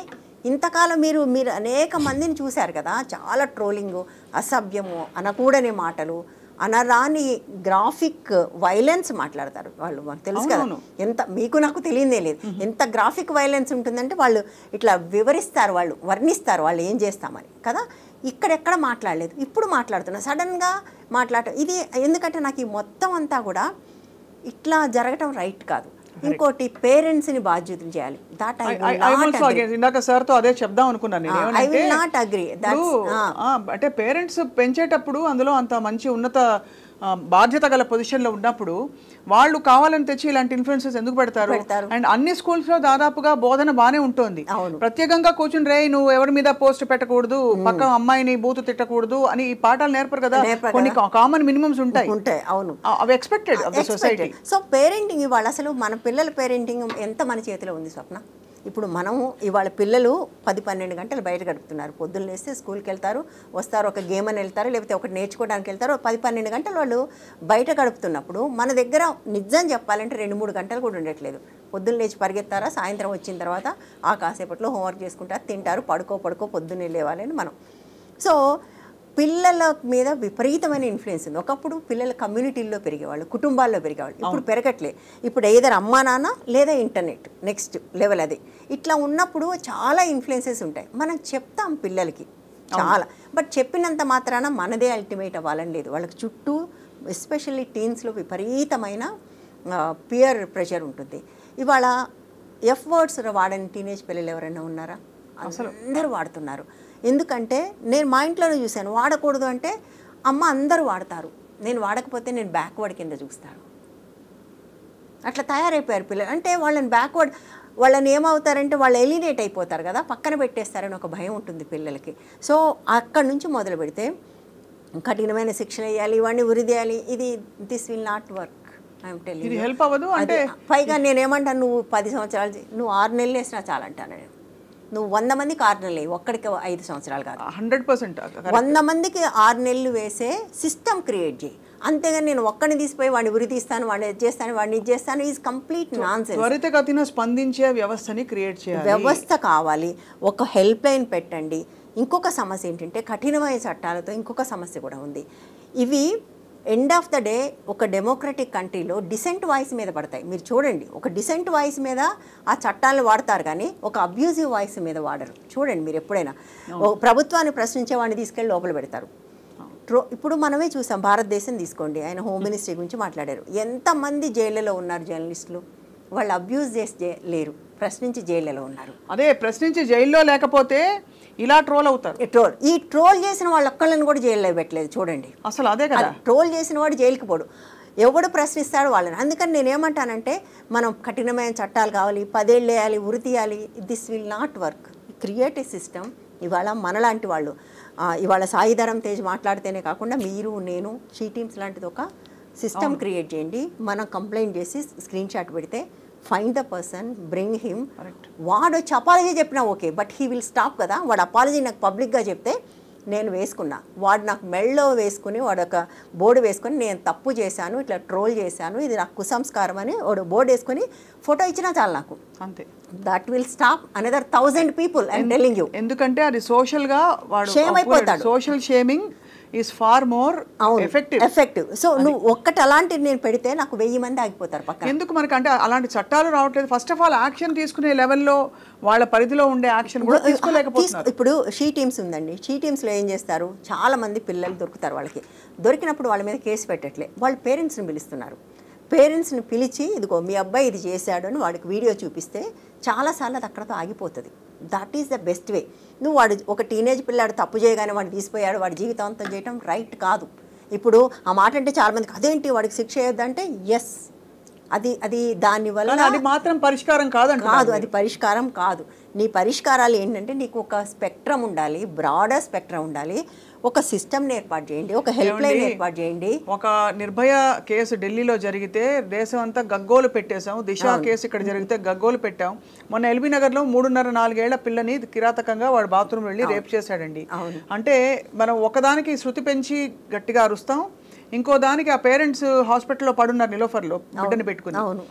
ఇంతకాలం మీరు అనేక మందిని చూశారు కదా, చాలా ట్రోలింగు, అసభ్యము, అనకూడని మాటలు, అనరాని గ్రాఫిక్ వైలెన్స్ మాట్లాడతారు వాళ్ళు. మనకు తెలుసు కదా ఎంత, మీకు నాకు తెలియదే లేదు ఎంత గ్రాఫిక్ వైలెన్స్ ఉంటుందంటే వాళ్ళు ఇట్లా వివరిస్తారు, వాళ్ళు వర్ణిస్తారు వాళ్ళు ఏం చేస్తామని కదా. ఇక్కడెక్కడ మాట్లాడలేదు, ఇప్పుడు మాట్లాడుతున్నా సడన్గా మాట్లాడటం. ఇది ఎందుకంటే నాకు ఈ మొత్తం అంతా కూడా ఇట్లా జరగటం రైట్ కాదు. ఇంకోటి పేరెంట్స్ని బాధ్యతలు చేయాలి. దట్ ఇందాక సార్తో అదే చెప్దాం అనుకున్నాను. I will not agree. అంటే పేరెంట్స్ పెంచేటప్పుడు అందులో అంత మంచి ఉన్నత బాధ్యత గల పొజిషన్లో ఉన్నప్పుడు వాళ్ళు కావాలని తెచ్చి ఇలాంటి ఇన్ఫ్లుయెన్సెస్ ఎందుకు పెడతారు? అండ్ అన్ని స్కూల్స్లో దాదాపుగా బోధన బాగానే ఉంటుంది. ప్రత్యేకంగా కూర్చుని రే నువ్వు ఎవరి మీద పోస్ట్ పెట్టకూడదు, పక్క అమ్మాయిని బూతు తిట్టకూడదు అని ఈ పాఠాలు నేర్పరు కదా. కొన్ని కామన్ మినిమమ్స్ ఉంటాయి. అవును, అవి expected of the society. So parenting ఇవాళ అసలు మన పిల్లల పేరెంటింగ్ ఎంత మన చేతిలో ఉంది స్వప్న. ఇప్పుడు మనము ఇవాళ పిల్లలు 10-12 గంటలు బయట గడుపుతున్నారు. పొద్దున్న లేస్తే స్కూల్కి వెళ్తారు, వస్తారు, ఒక గేమ్ అని వెళ్తారు, లేకపోతే ఒకటి నేర్చుకోవడానికి వెళ్తారు. 10-12 గంటలు వాళ్ళు బయట గడుపుతున్నప్పుడు మన దగ్గర నిజం చెప్పాలంటే 2-3 గంటలు కూడా ఉండట్లేదు. పొద్దున్న లేచి పరిగెత్తారా, సాయంత్రం వచ్చిన తర్వాత ఆ కాసేపట్లో హోంవర్క్ చేసుకుంటారు, తింటారు, పడుకో పొద్దున్నే లేవాలని మనం. సో పిల్లల మీద విపరీతమైన ఇన్ఫ్లుయెన్స్ ఉంది. ఒకప్పుడు పిల్లల కమ్యూనిటీల్లో పెరిగేవాళ్ళు, కుటుంబాల్లో పెరిగేవాళ్ళు. ఇప్పుడు పెరగట్లే. ఇప్పుడు ఏదైనా అమ్మా నాన్న లేదా ఇంటర్నెట్ నెక్స్ట్ లెవెల్ అది. ఇట్లా ఉన్నప్పుడు చాలా ఇన్ఫ్లుయెన్సెస్ ఉంటాయి. మనం చెప్తాం పిల్లలకి చాలా, బట్ చెప్పినంత మాత్రాన మనదే అల్టిమేట్ అవ్వాలని లేదు. వాళ్ళకి చుట్టూ ఎస్పెషల్లీ టీన్స్లో విపరీతమైన పియర్ ప్రెషర్ ఉంటుంది. ఇవాళ ఎఫ్ వర్డ్స్ వాడని టీనేజ్ పిల్లలు ఎవరైనా ఉన్నారా? అసలు అందరూ వాడుతున్నారు. ఎందుకంటే నేను మా ఇంట్లోనే చూశాను, వాడకూడదు అంటే అమ్మ అందరూ వాడతారు, నేను వాడకపోతే నేను బ్యాక్వర్డ్ కింద చూస్తాను. అట్లా తయారైపోయారు పిల్లలు. అంటే వాళ్ళని బ్యాక్వర్డ్, వాళ్ళని ఏమవుతారంటే వాళ్ళు ఎలినేట్ అయిపోతారు కదా, పక్కన పెట్టేస్తారని ఒక భయం ఉంటుంది పిల్లలకి. సో అక్కడి నుంచి మొదలు పెడితే కఠినమైన శిక్షలు వేయాలి, వాడిని ఉరిదేయాలి. This will not work. I'm telling you. Help అవ్వదు. అంటే పైగా నేనేమంటాను, నువ్వు 10 సంవత్సరాలు, నువ్వు 6 నెలలు వేసినా చాలంటాను నేను. నువ్వు 100 మందికి 6 నెలలు వేయి, ఒక్కడికి 5 సంవత్సరాలు కాదు. 100% 100 మందికి 6 నెలలు వేసే సిస్టమ్ క్రియేట్ చేయి. అంతేగాని నేను ఒక్కడిని తీసిపోయి వాడిని ఉరి తీస్తాను, వాడిని ఇది చేస్తాను, వాడిని ఇది చేస్తాను, ఈజ్ కంప్లీట్ నాన్సెన్స్. త్వరితగతిన స్పందించే వ్యవస్థని క్రియేట్ చేయాలి. వ్యవస్థ కావాలి. ఒక హెల్ప్ లైన్ పెట్టండి. ఇంకొక సమస్య ఏంటంటే కఠినమైన చట్టాలతో ఇంకొక సమస్య కూడా ఉంది. ఇవి ఎండ్ ఆఫ్ ద డే ఒక డెమోక్రటిక్ కంట్రీలో డిసెంట్ వాయిస్ మీద పడతాయి. మీరు చూడండి, ఒక డిసెంట్ వాయిస్ మీద ఆ చట్టాలను వాడతారు, కానీ ఒక అబ్యూజివ్ వాయిస్ మీద వాడరు. చూడండి మీరు ఎప్పుడైనా ప్రభుత్వాన్ని ప్రశ్నించే వాడిని తీసుకెళ్ళి లోపల పెడతారు. ఇప్పుడు మనమే చూసాం, భారతదేశం తీసుకోండి, ఆయన హోమ్ మినిస్ట్రీ గురించి మాట్లాడారు. ఎంతమంది జైళ్ళలో ఉన్నారు జర్నలిస్టులు? వాళ్ళు అబ్యూజ్ చేసి లేరు, ప్రశ్నించి జైళ్ళలో ఉన్నారు. అదే ప్రశ్నించి జైల్లో లేకపోతే ఇలా ట్రోల్ అవుతారు. ఈ ట్రోల్ చేసిన వాళ్ళు ఒక్కళ్ళని కూడా జైల్లో పెట్టలేదు చూడండి. అసలు అదే కదా, ట్రోల్ చేసిన వాడు జైలుకి పోడు, ఎవడు ప్రశ్నిస్తాడు వాళ్ళని. అందుకని నేనేమంటానంటే మనం కఠినమైన చట్టాలు కావాలి, 10 ఏళ్ళు వేయాలి, ఉరి తీయాలి. This will not work. Create a system. ఇవాళ మనలాంటి వాళ్ళు, ఇవాళ సాయిధరం తేజ్ మాట్లాడితేనే కాకుండా మీరు, నేను, షీ టీమ్స్ లాంటిది ఒక సిస్టమ్ క్రియేట్ చేయండి. మనం కంప్లైంట్ చేసి స్క్రీన్ షాట్ పెడితే find the person, bring him. వాడు వచ్చి అపాలజీ చెప్పినా okay, but he will stop కదా. వాడు అపాలజీ నాకు పబ్లిక్గా చెప్తే నేను వేసుకున్నా, వాడు నాకు మెళ్ళో వేసుకుని, వాడు ఒక బోర్డు వేసుకొని నేను తప్పు చేశాను, ఇట్లా ట్రోల్ చేశాను, ఇది నాకు కుసంస్కారం అని వాడు బోర్డు వేసుకొని ఫోటో ఇచ్చినా చాలు నాకు, అంతే. That will stop another 1000 people. I'm telling you. ఎందుకంటే అది సోషల్గా వాడు షేమ్ అయిపోతాడు. Social shaming is far more effective. So నువ్వు ఒక్కటి అలాంటిది నేను పెడితే నాకు 1000 మంది ఆగిపోతారు పక్కన. ఎందుకు మనకంటే అలాంటి చట్టాలు రావట్లేదు. ఫస్ట్ ఆఫ్ ఆల్ యాక్షన్ తీసుకునే లెవెల్లో వాళ్ళ పరిధిలో ఉండే యాక్షన్ కూడా తీసుకోలేకపోతున్నారు. ఇప్పుడు షీ టీమ్స్ ఉందండి, షీ టీమ్స్లో ఏం చేస్తారు, చాలా మంది పిల్లలు దొరుకుతారు. వాళ్ళకి దొరికినప్పుడు వాళ్ళ మీద కేసు పెట్టట్లే, వాళ్ళు పేరెంట్స్ని పిలుస్తున్నారు. పేరెంట్స్ని పిలిచి ఇదిగో మీ అబ్బాయి ఇది చేశాడు అని వాడికి వీడియో చూపిస్తే చాలాసార్లు అది అక్కడతో ఆగిపోతుంది. That is the best way. నువ్వు వాడు ఒక టీనేజ్ పిల్లాడు తప్పు చేయగానే వాడు తీసిపోయాడు, వాడి జీవితాంతం చేయటం రైట్ కాదు. ఇప్పుడు ఆ మాట అంటే చాలామందికి అదేంటి వాడికి శిక్ష వేయొద్దంటే ఎస్, అది అది దానివల్ల అది మాత్రం పరిష్కారం కాదంట. కాదు, అది పరిష్కారం కాదు. నీ పరిష్కారాలు ఏంటంటే నీకు ఒక స్పెక్ట్రమ్ ఉండాలి, బ్రాడర్ స్పెక్ట్రమ్ ఉండాలి, ఒక సిస్టమ్ని ఏర్పాటు చేయండి, ఒక హెల్ప్ లైన్ ఏర్పాటు చేయండి. ఒక నిర్భయ కేసు ఢిల్లీలో జరిగితే దేశం అంతా గగ్గోలు పెట్టేశాం, దిశ కేసు ఇక్కడ జరిగితే గగ్గోలు పెట్టాం. మొన్న ఎల్బీ నగర్లో 3.5-4 ఏళ్ల పిల్లని కిరాతకంగా వాడు బాత్రూమ్ వెళ్ళి రేప్ చేశాడండి. అంటే మనం ఒకదానికి శృతి పెంచి గట్టిగా అరుస్తాం, ఇంకో దానికి ఆ పేరెంట్స్ హాస్పిటల్లో పడున్నారు నిలోఫర్లో బిడ్డని పెట్టుకుని.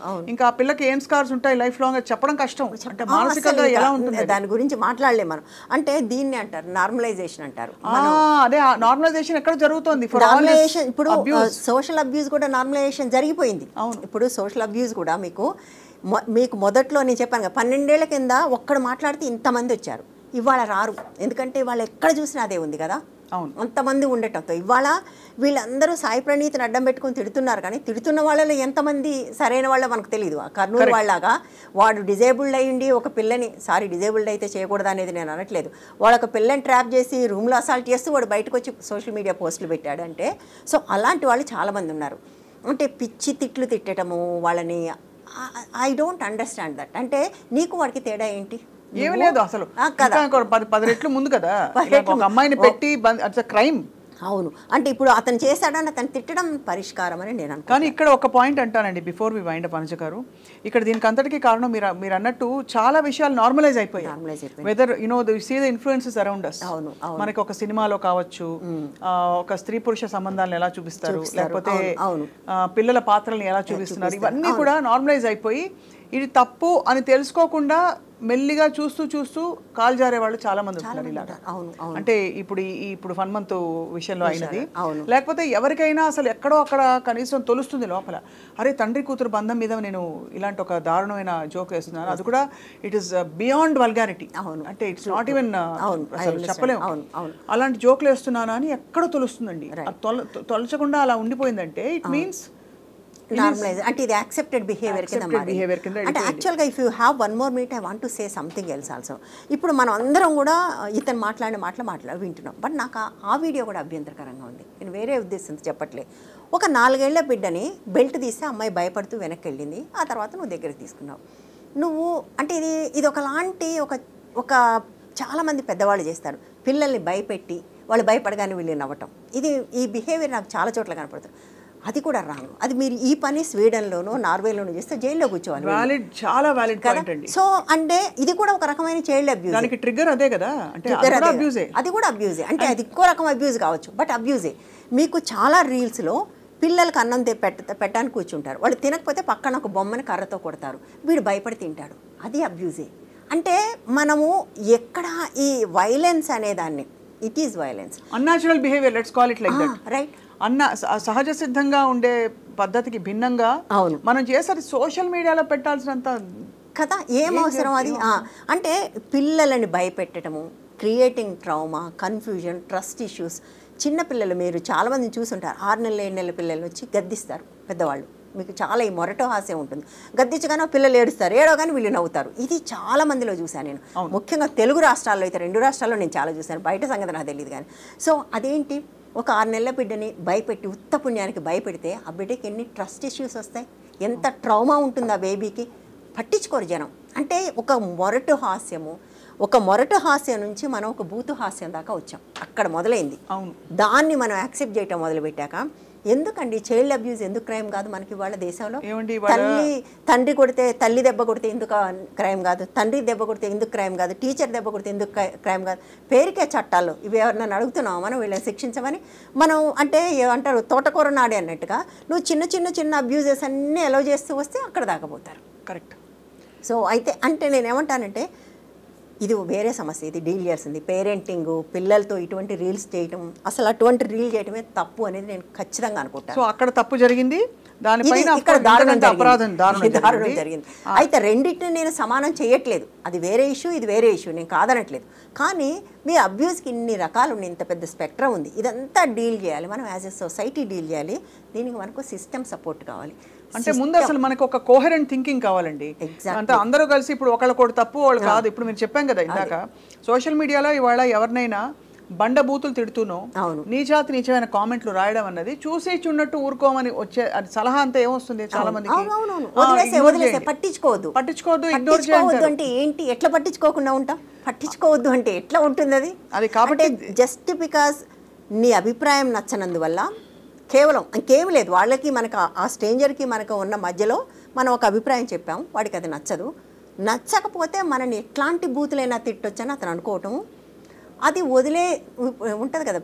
ఇంకా ఆ పిల్లకి ఏం స్కార్స్ ఉంటాయి లైఫ్ లాంగ్ చెప్పడం కష్టం. అంటే మానసికంగా ఎలా ఉంటుంది దాని గురించి మాట్లాడలేము మనం. అంటే దీన్ని అంటారు నార్మలైజేషన్ అంటారు. అదే నార్మలైజేషన్ ఎక్కడ జరుగుతుంది? ఇప్పుడు సోషల్ అబ్యూస్ కూడా నార్మలైజేషన్ జరిగిపోయింది. ఇప్పుడు సోషల్ అబ్యూస్ కూడా మీకు మొదట్లో నేను చెప్పాను కదా 12 ఏళ్ల కింద ఒక్కడు మాట్లాడితే ఇంతమంది వచ్చారు, ఇవాళ రారు. ఎందుకంటే ఇవాళ ఎక్కడ చూసినా అదే ఉంది కదా, అంతమంది ఉండటంతో ఇవాళ వీళ్ళందరూ సాయి ప్రణీత్ని అడ్డం పెట్టుకొని తిడుతున్నారు. కానీ తిడుతున్న వాళ్ళలో ఎంతమంది సరైన వాళ్ళో మనకు తెలియదు. కర్నూలు వాళ్ళలాగా వాడు డిజేబుల్డ్ అయ్యిండి ఒక పిల్లని, డిజేబుల్డ్ అయితే చేయకూడదు అనేది నేను అనట్లేదు, వాడు ఒక పిల్లని ట్రాప్ చేసి రూమ్లో అసాల్ట్ చేస్తూ వాడు బయటకు వచ్చి సోషల్ మీడియా పోస్టులు పెట్టాడంటే, సో అలాంటి వాళ్ళు చాలామంది ఉన్నారు. అంటే పిచ్చి తిట్లు తిట్టడము వాళ్ళని, ఐ డోంట్ అండర్స్టాండ్ దట్. అంటే నీకు వాడికి తేడా ఏంటి? ఏమీ లేదు అసలు. 10 రెట్లు ముందు కదా ఒక అమ్మాయిని పెట్టి క్రైమ్. అవును, అంటే ఇప్పుడు అతను చేశాడని అతను తిట్టడం పరిష్కారం అని నేను అనుకుంటాను. కానీ ఇక్కడ ఒక పాయింట్ అంటానండి before we wind up Anuja గారు, ఇక్కడ దీనికి అంతటికీ కారణం మీరు అన్నట్టు చాలా విషయాలు నార్మలైజ్ అయిపోయాయి. Whether see the influences around us. మనకి ఒక సినిమాలో కావచ్చు, ఒక స్త్రీ పురుష సంబంధాలను ఎలా చూపిస్తారు, లేకపోతే పిల్లల పాత్రలను ఎలా చూపిస్తున్నారు, ఇవన్నీ కూడా నార్మలైజ్ అయిపోయి ఇది తప్పు అని తెలుసుకోకుండా మెల్లిగా చూస్తూ కాల్ జారే వాళ్ళు చాలా మంది ఉంటున్నారు ఇలాగా. అంటే ఇప్పుడు ఫన్ మంత్ విషయంలో అయినది, లేకపోతే ఎవరికైనా అసలు ఎక్కడో అక్కడ కనీసం తొలుస్తుంది లోపల, అరే తండ్రి కూతురు బంధం మీద నేను ఇలాంటి ఒక దారుణమైన జోక్ వేస్తున్నాను, అది కూడా ఇట్ ఈస్ బియాండ్ వల్గారిటీ. అంటే ఇట్స్ నాట్ ఈవెన్ అసలు చెప్పలేము, అలాంటి జోక్లు వేస్తున్నాను అని ఎక్కడో తొలుస్తుందండి. తొలచకుండా అలా ఉండిపోయిందంటే ఇట్ మీన్స్ నార్మలైజ్, అంటే ఇది యాక్సెప్టెడ్ బిహేవియర్ కింద. అంటే యాక్చువల్గా if you have 1 more minute I want to say something else also. ఇప్పుడు మనం అందరం కూడా ఇతను మాట్లాడిన మాటలు వింటున్నాం, బట్ నాకు ఆ వీడియో కూడా అభ్యంతరకరంగా ఉంది. నేను వేరే ఉద్దేశంతో చెప్పట్లే. ఒక 4 ఏళ్ల బిడ్డని బెల్ట్ తీస్తే అమ్మాయి భయపడుతూ వెనక్కి వెళ్ళింది, ఆ తర్వాత నువ్వు దగ్గరికి తీసుకున్నావు. నువ్వు అంటే ఇది ఒకలాంటి ఒక చాలామంది పెద్దవాళ్ళు చేస్తారు, పిల్లల్ని భయపెట్టి వాళ్ళు భయపడగానే వీళ్ళు నవ్వటం. ఈ బిహేవియర్ నాకు చాలా చోట్ల కనపడుతుంది. అది కూడా రాంగ్. అది మీరు ఈ పని స్వీడన్లోనో నార్వేలోనో చేస్తే జైల్లో కూర్చోవాలి. చాలా వ్యాలిడ్ పాయింట్ అండి. సో అంటే ఇది కూడా ఒక రకమైన చైల్డ్ అబ్యూజ్. దానికి ట్రిగ్గర్ అదే కదా, అంటే అది కూడా అబ్యూజే. అంటే అది ఇంకో రకం అబ్యూజ్ కావచ్చు, బట్ అబ్యూజే. మీకు చాలా రీల్స్లో పిల్లలకు అన్నం పెట్టడానికి కూర్చుంటారు, వాళ్ళు తినకపోతే పక్కన ఒక బొమ్మని కర్రతో కొడతారు, వీడు భయపడి తింటాడు, అది అబ్యూజే. అంటే మనము ఎక్కడ ఈ వైలెన్స్ అనేదాన్ని, it is violence, unnatural behaviour, let's call it like that. Right. సహజ సిద్ధంగా ఉండే పద్ధతికి భిన్నంగా మనం చేసేది సోషల్ మీడియాలో పెట్టాల్సినంత కదా ఏం అవసరం అది. అంటే పిల్లలని భయపెట్టడము, creating trauma, confusion, trust issues. చిన్నపిల్లలు మీరు చాలామందిని చూసుంటారు, 6 నెలల 7 నెలల పిల్లలు వచ్చి గద్దిస్తారు పెద్దవాళ్ళు. మీకు చాలా ఈ మొరటో హాస్యం ఉంటుంది, గద్దించగానే పిల్లలు ఏడుస్తారు, ఏడవగానే వీళ్ళు నవ్వుతారు. ఇది చాలా మందిలో చూశాను నేను, ముఖ్యంగా తెలుగు రాష్ట్రాల్లో అయితే. 2 రాష్ట్రాల్లో నేను చాలా చూశాను, బయట సంగతి నాకు తెలియదు కానీ. సో అదేంటి, ఒక 6 నెలల బిడ్డని భయపెట్టి ఉత్త పుణ్యానికి భయపెడితే ఆ బిడ్డకి ఎన్ని ట్రస్ట్ ఇష్యూస్ వస్తాయి, ఎంత ట్రామా ఉంటుంది ఆ బేబీకి. పట్టించుకోరు జనం. అంటే ఒక మొరటు హాస్యం నుంచి మనం ఒక బూతు హాస్యం దాకా వచ్చాం, అక్కడ మొదలైంది. దాన్ని మనం యాక్సెప్ట్ చేయటం మొదలుపెట్టాక ఎందుకండి చైల్డ్ అబ్యూజ్ ఎందుకు క్రైమ్ కాదు మనకి వాళ్ళ దేశంలో? తండ్రి కొడితే, తల్లి దెబ్బ కొడితే ఎందుకు క్రైమ్ కాదు? తండ్రి దెబ్బ కొడితే ఎందుకు క్రైమ్ కాదు? టీచర్ దెబ్బ కొడితే ఎందుకు క్రైమ్ కాదు? పేరుకే చట్టాలు ఇవి. ఎవరినైనా అడుగుతున్నావు మనం వీళ్ళని శిక్షించమని? మనం అంటే ఏమంటారు, తోటకూర నాడే అన్నట్టుగా నువ్వు చిన్న అబ్యూజెస్ అన్నీ అలౌ చేస్తూ వస్తే అక్కడ దాకపోతారు. కరెక్ట్. సో అయితే అంటే నేనేమంటానంటే ఇది వేరే సమస్య, ఇది డీల్ చేయాల్సింది. పేరెంటింగ్, పిల్లలతో ఇటువంటి రీల్స్ చేయటం, అసలు అటువంటి రీల్ చేయటమే తప్పు అనేది నేను ఖచ్చితంగా అనుకుంటాను. సో అక్కడ తప్పు జరిగింది, దానిపైన దారుణం జరిగింది. అయితే రెండింటిని నేను సమానం చేయట్లేదు, అది వేరే ఇష్యూ, ఇది వేరే ఇష్యూ, నేను కాదనట్లేదు. కానీ మీ అబ్యూస్కి ఇన్ని రకాలు ఉన్నాయి, ఇంత పెద్ద స్పెక్ట్రమ్ ఉంది, ఇదంతా డీల్ చేయాలి మనం, యాజ్ ఎ సొసైటీ డీల్ చేయాలి. దీనికి మనకు సిస్టమ్ సపోర్ట్ కావాలి. అంటే ముందు అసలు మనకు ఒక కోహరెంట్ థింకింగ్ కావాలండి. అంటే అందరూ కలిసి ఇప్పుడు ఒకళ్ళ తప్పు వాళ్ళు కాదు. ఇప్పుడు మీరు చెప్పాం కదా ఇందాక, సోషల్ మీడియాలో ఇవాళ ఎవరినైనా బండ బూతులు తిడుతూనో అవును. నీచాతి నీచమైన కామెంట్లు రాయడం అన్నది చూసి చున్నట్టు ఊరుకోమని వచ్చే అది సలహా అంతా ఏమొస్తుంది చాలా మందికి అవునవును వదిలేసే పట్టించుకోవద్దు పట్టించుకోవద్దు అంటే ఏంటి, ఎట్లా పట్టించుకోకుండా ఉంటాం? పట్టించుకోవద్దు అంటే ఎట్లా ఉంటుంది అది? అది కాబట్టి జస్ట్ బికాస్ నీ అభిప్రాయం నచ్చనందువల్ల కేవలం ఇంకేమి లేదు, వాళ్ళకి మనకు ఆ స్ట్రేంజర్కి మనకు ఉన్న మధ్యలో మనం ఒక అభిప్రాయం చెప్పాం, వాడికి అది నచ్చదు, నచ్చకపోతే మనని ఎట్లాంటి బూతులైనా తిట్టొచ్చని అతను అనుకోవటము, అది వదిలే ఉంటుంది కదా.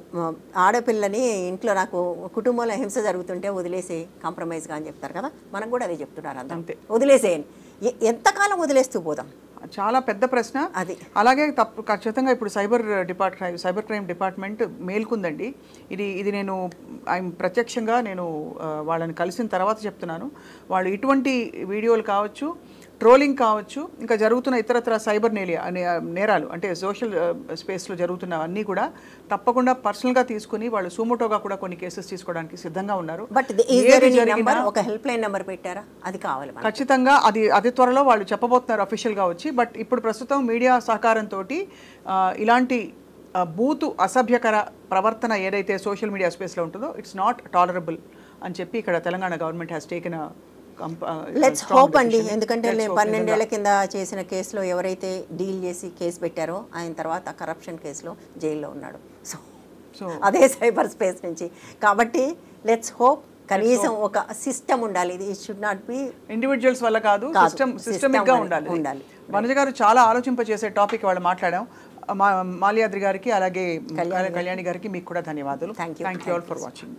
ఆడపిల్లని ఇంట్లో నాకు కుటుంబంలో హింస జరుగుతుంటే వదిలేసే కాంప్రమైజ్గా అని చెప్తారు కదా, మనకు కూడా అదే చెప్తున్నారు అంతే, వదిలేసేయని. ఎంతకాలం వదిలేస్తూ పోదాం? చాలా పెద్ద ప్రశ్న అది. అలాగే ఖచ్చితంగా ఇప్పుడు సైబర్ క్రైమ్ డిపార్ట్మెంట్ మేల్కొందండి. ఇది నేను ప్రత్యక్షంగా నేను వాళ్ళని కలిసిన తర్వాత చెప్తున్నాను. వాళ్ళు ఇటువంటి వీడియోలు కావచ్చు, ట్రోలింగ్ కావచ్చు, ఇంకా జరుగుతున్న ఇతరత్ర సైబర్ నేరాలు అంటే సోషల్ స్పేస్లో జరుగుతున్న అన్నీ కూడా తప్పకుండా పర్సనల్గా తీసుకుని వాళ్ళు సుమోటోగా కూడా కొన్ని కేసెస్ తీసుకోవడానికి సిద్ధంగా ఉన్నారు. బట్ ఒక హెల్ప్ లైన్ నెంబర్ పెట్టారా? అది కావాలి ఖచ్చితంగా. అది త్వరలో వాళ్ళు చెప్పబోతున్నారు అఫీషియల్గా వచ్చి. బట్ ఇప్పుడు ప్రస్తుతం మీడియా సహకారంతో ఇలాంటి బూతు అసభ్యకర ప్రవర్తన ఏదైతే సోషల్ మీడియా స్పేస్లో ఉంటుందో ఇట్స్ నాట్ టాలరబుల్ అని చెప్పి ఇక్కడ Telangana government has taken let's hope అండి. ఎందుకంటే 12 ఏళ్ల కింద చేసిన కేసులో ఎవరైతే డీల్ చేసి కేసు పెట్టారో ఆయన తర్వాత కరప్షన్ కేసులో జైల్లో ఉన్నాడు. సో అదే సైబర్ స్పేస్ నుంచి. కాబట్టి లెట్స్ హోప్ కనీసం ఒక సిస్టమ్ ఉండాలి. ఇది షుడ్ నాట్ బి ఇండివిజువల్స్ వల్ల కాదు, సిస్టమిక్ గా ఉండాలి. వనజ గారు చాలా ఆలోచింపజేసే టాపిక్ వాళ్ళు మాట్లాడాం. మాల్యాద్రి గారికి అలాగే కళ్యాణి గారికి మీకు కూడా ధన్యవాదాలు. Thank you all for watching.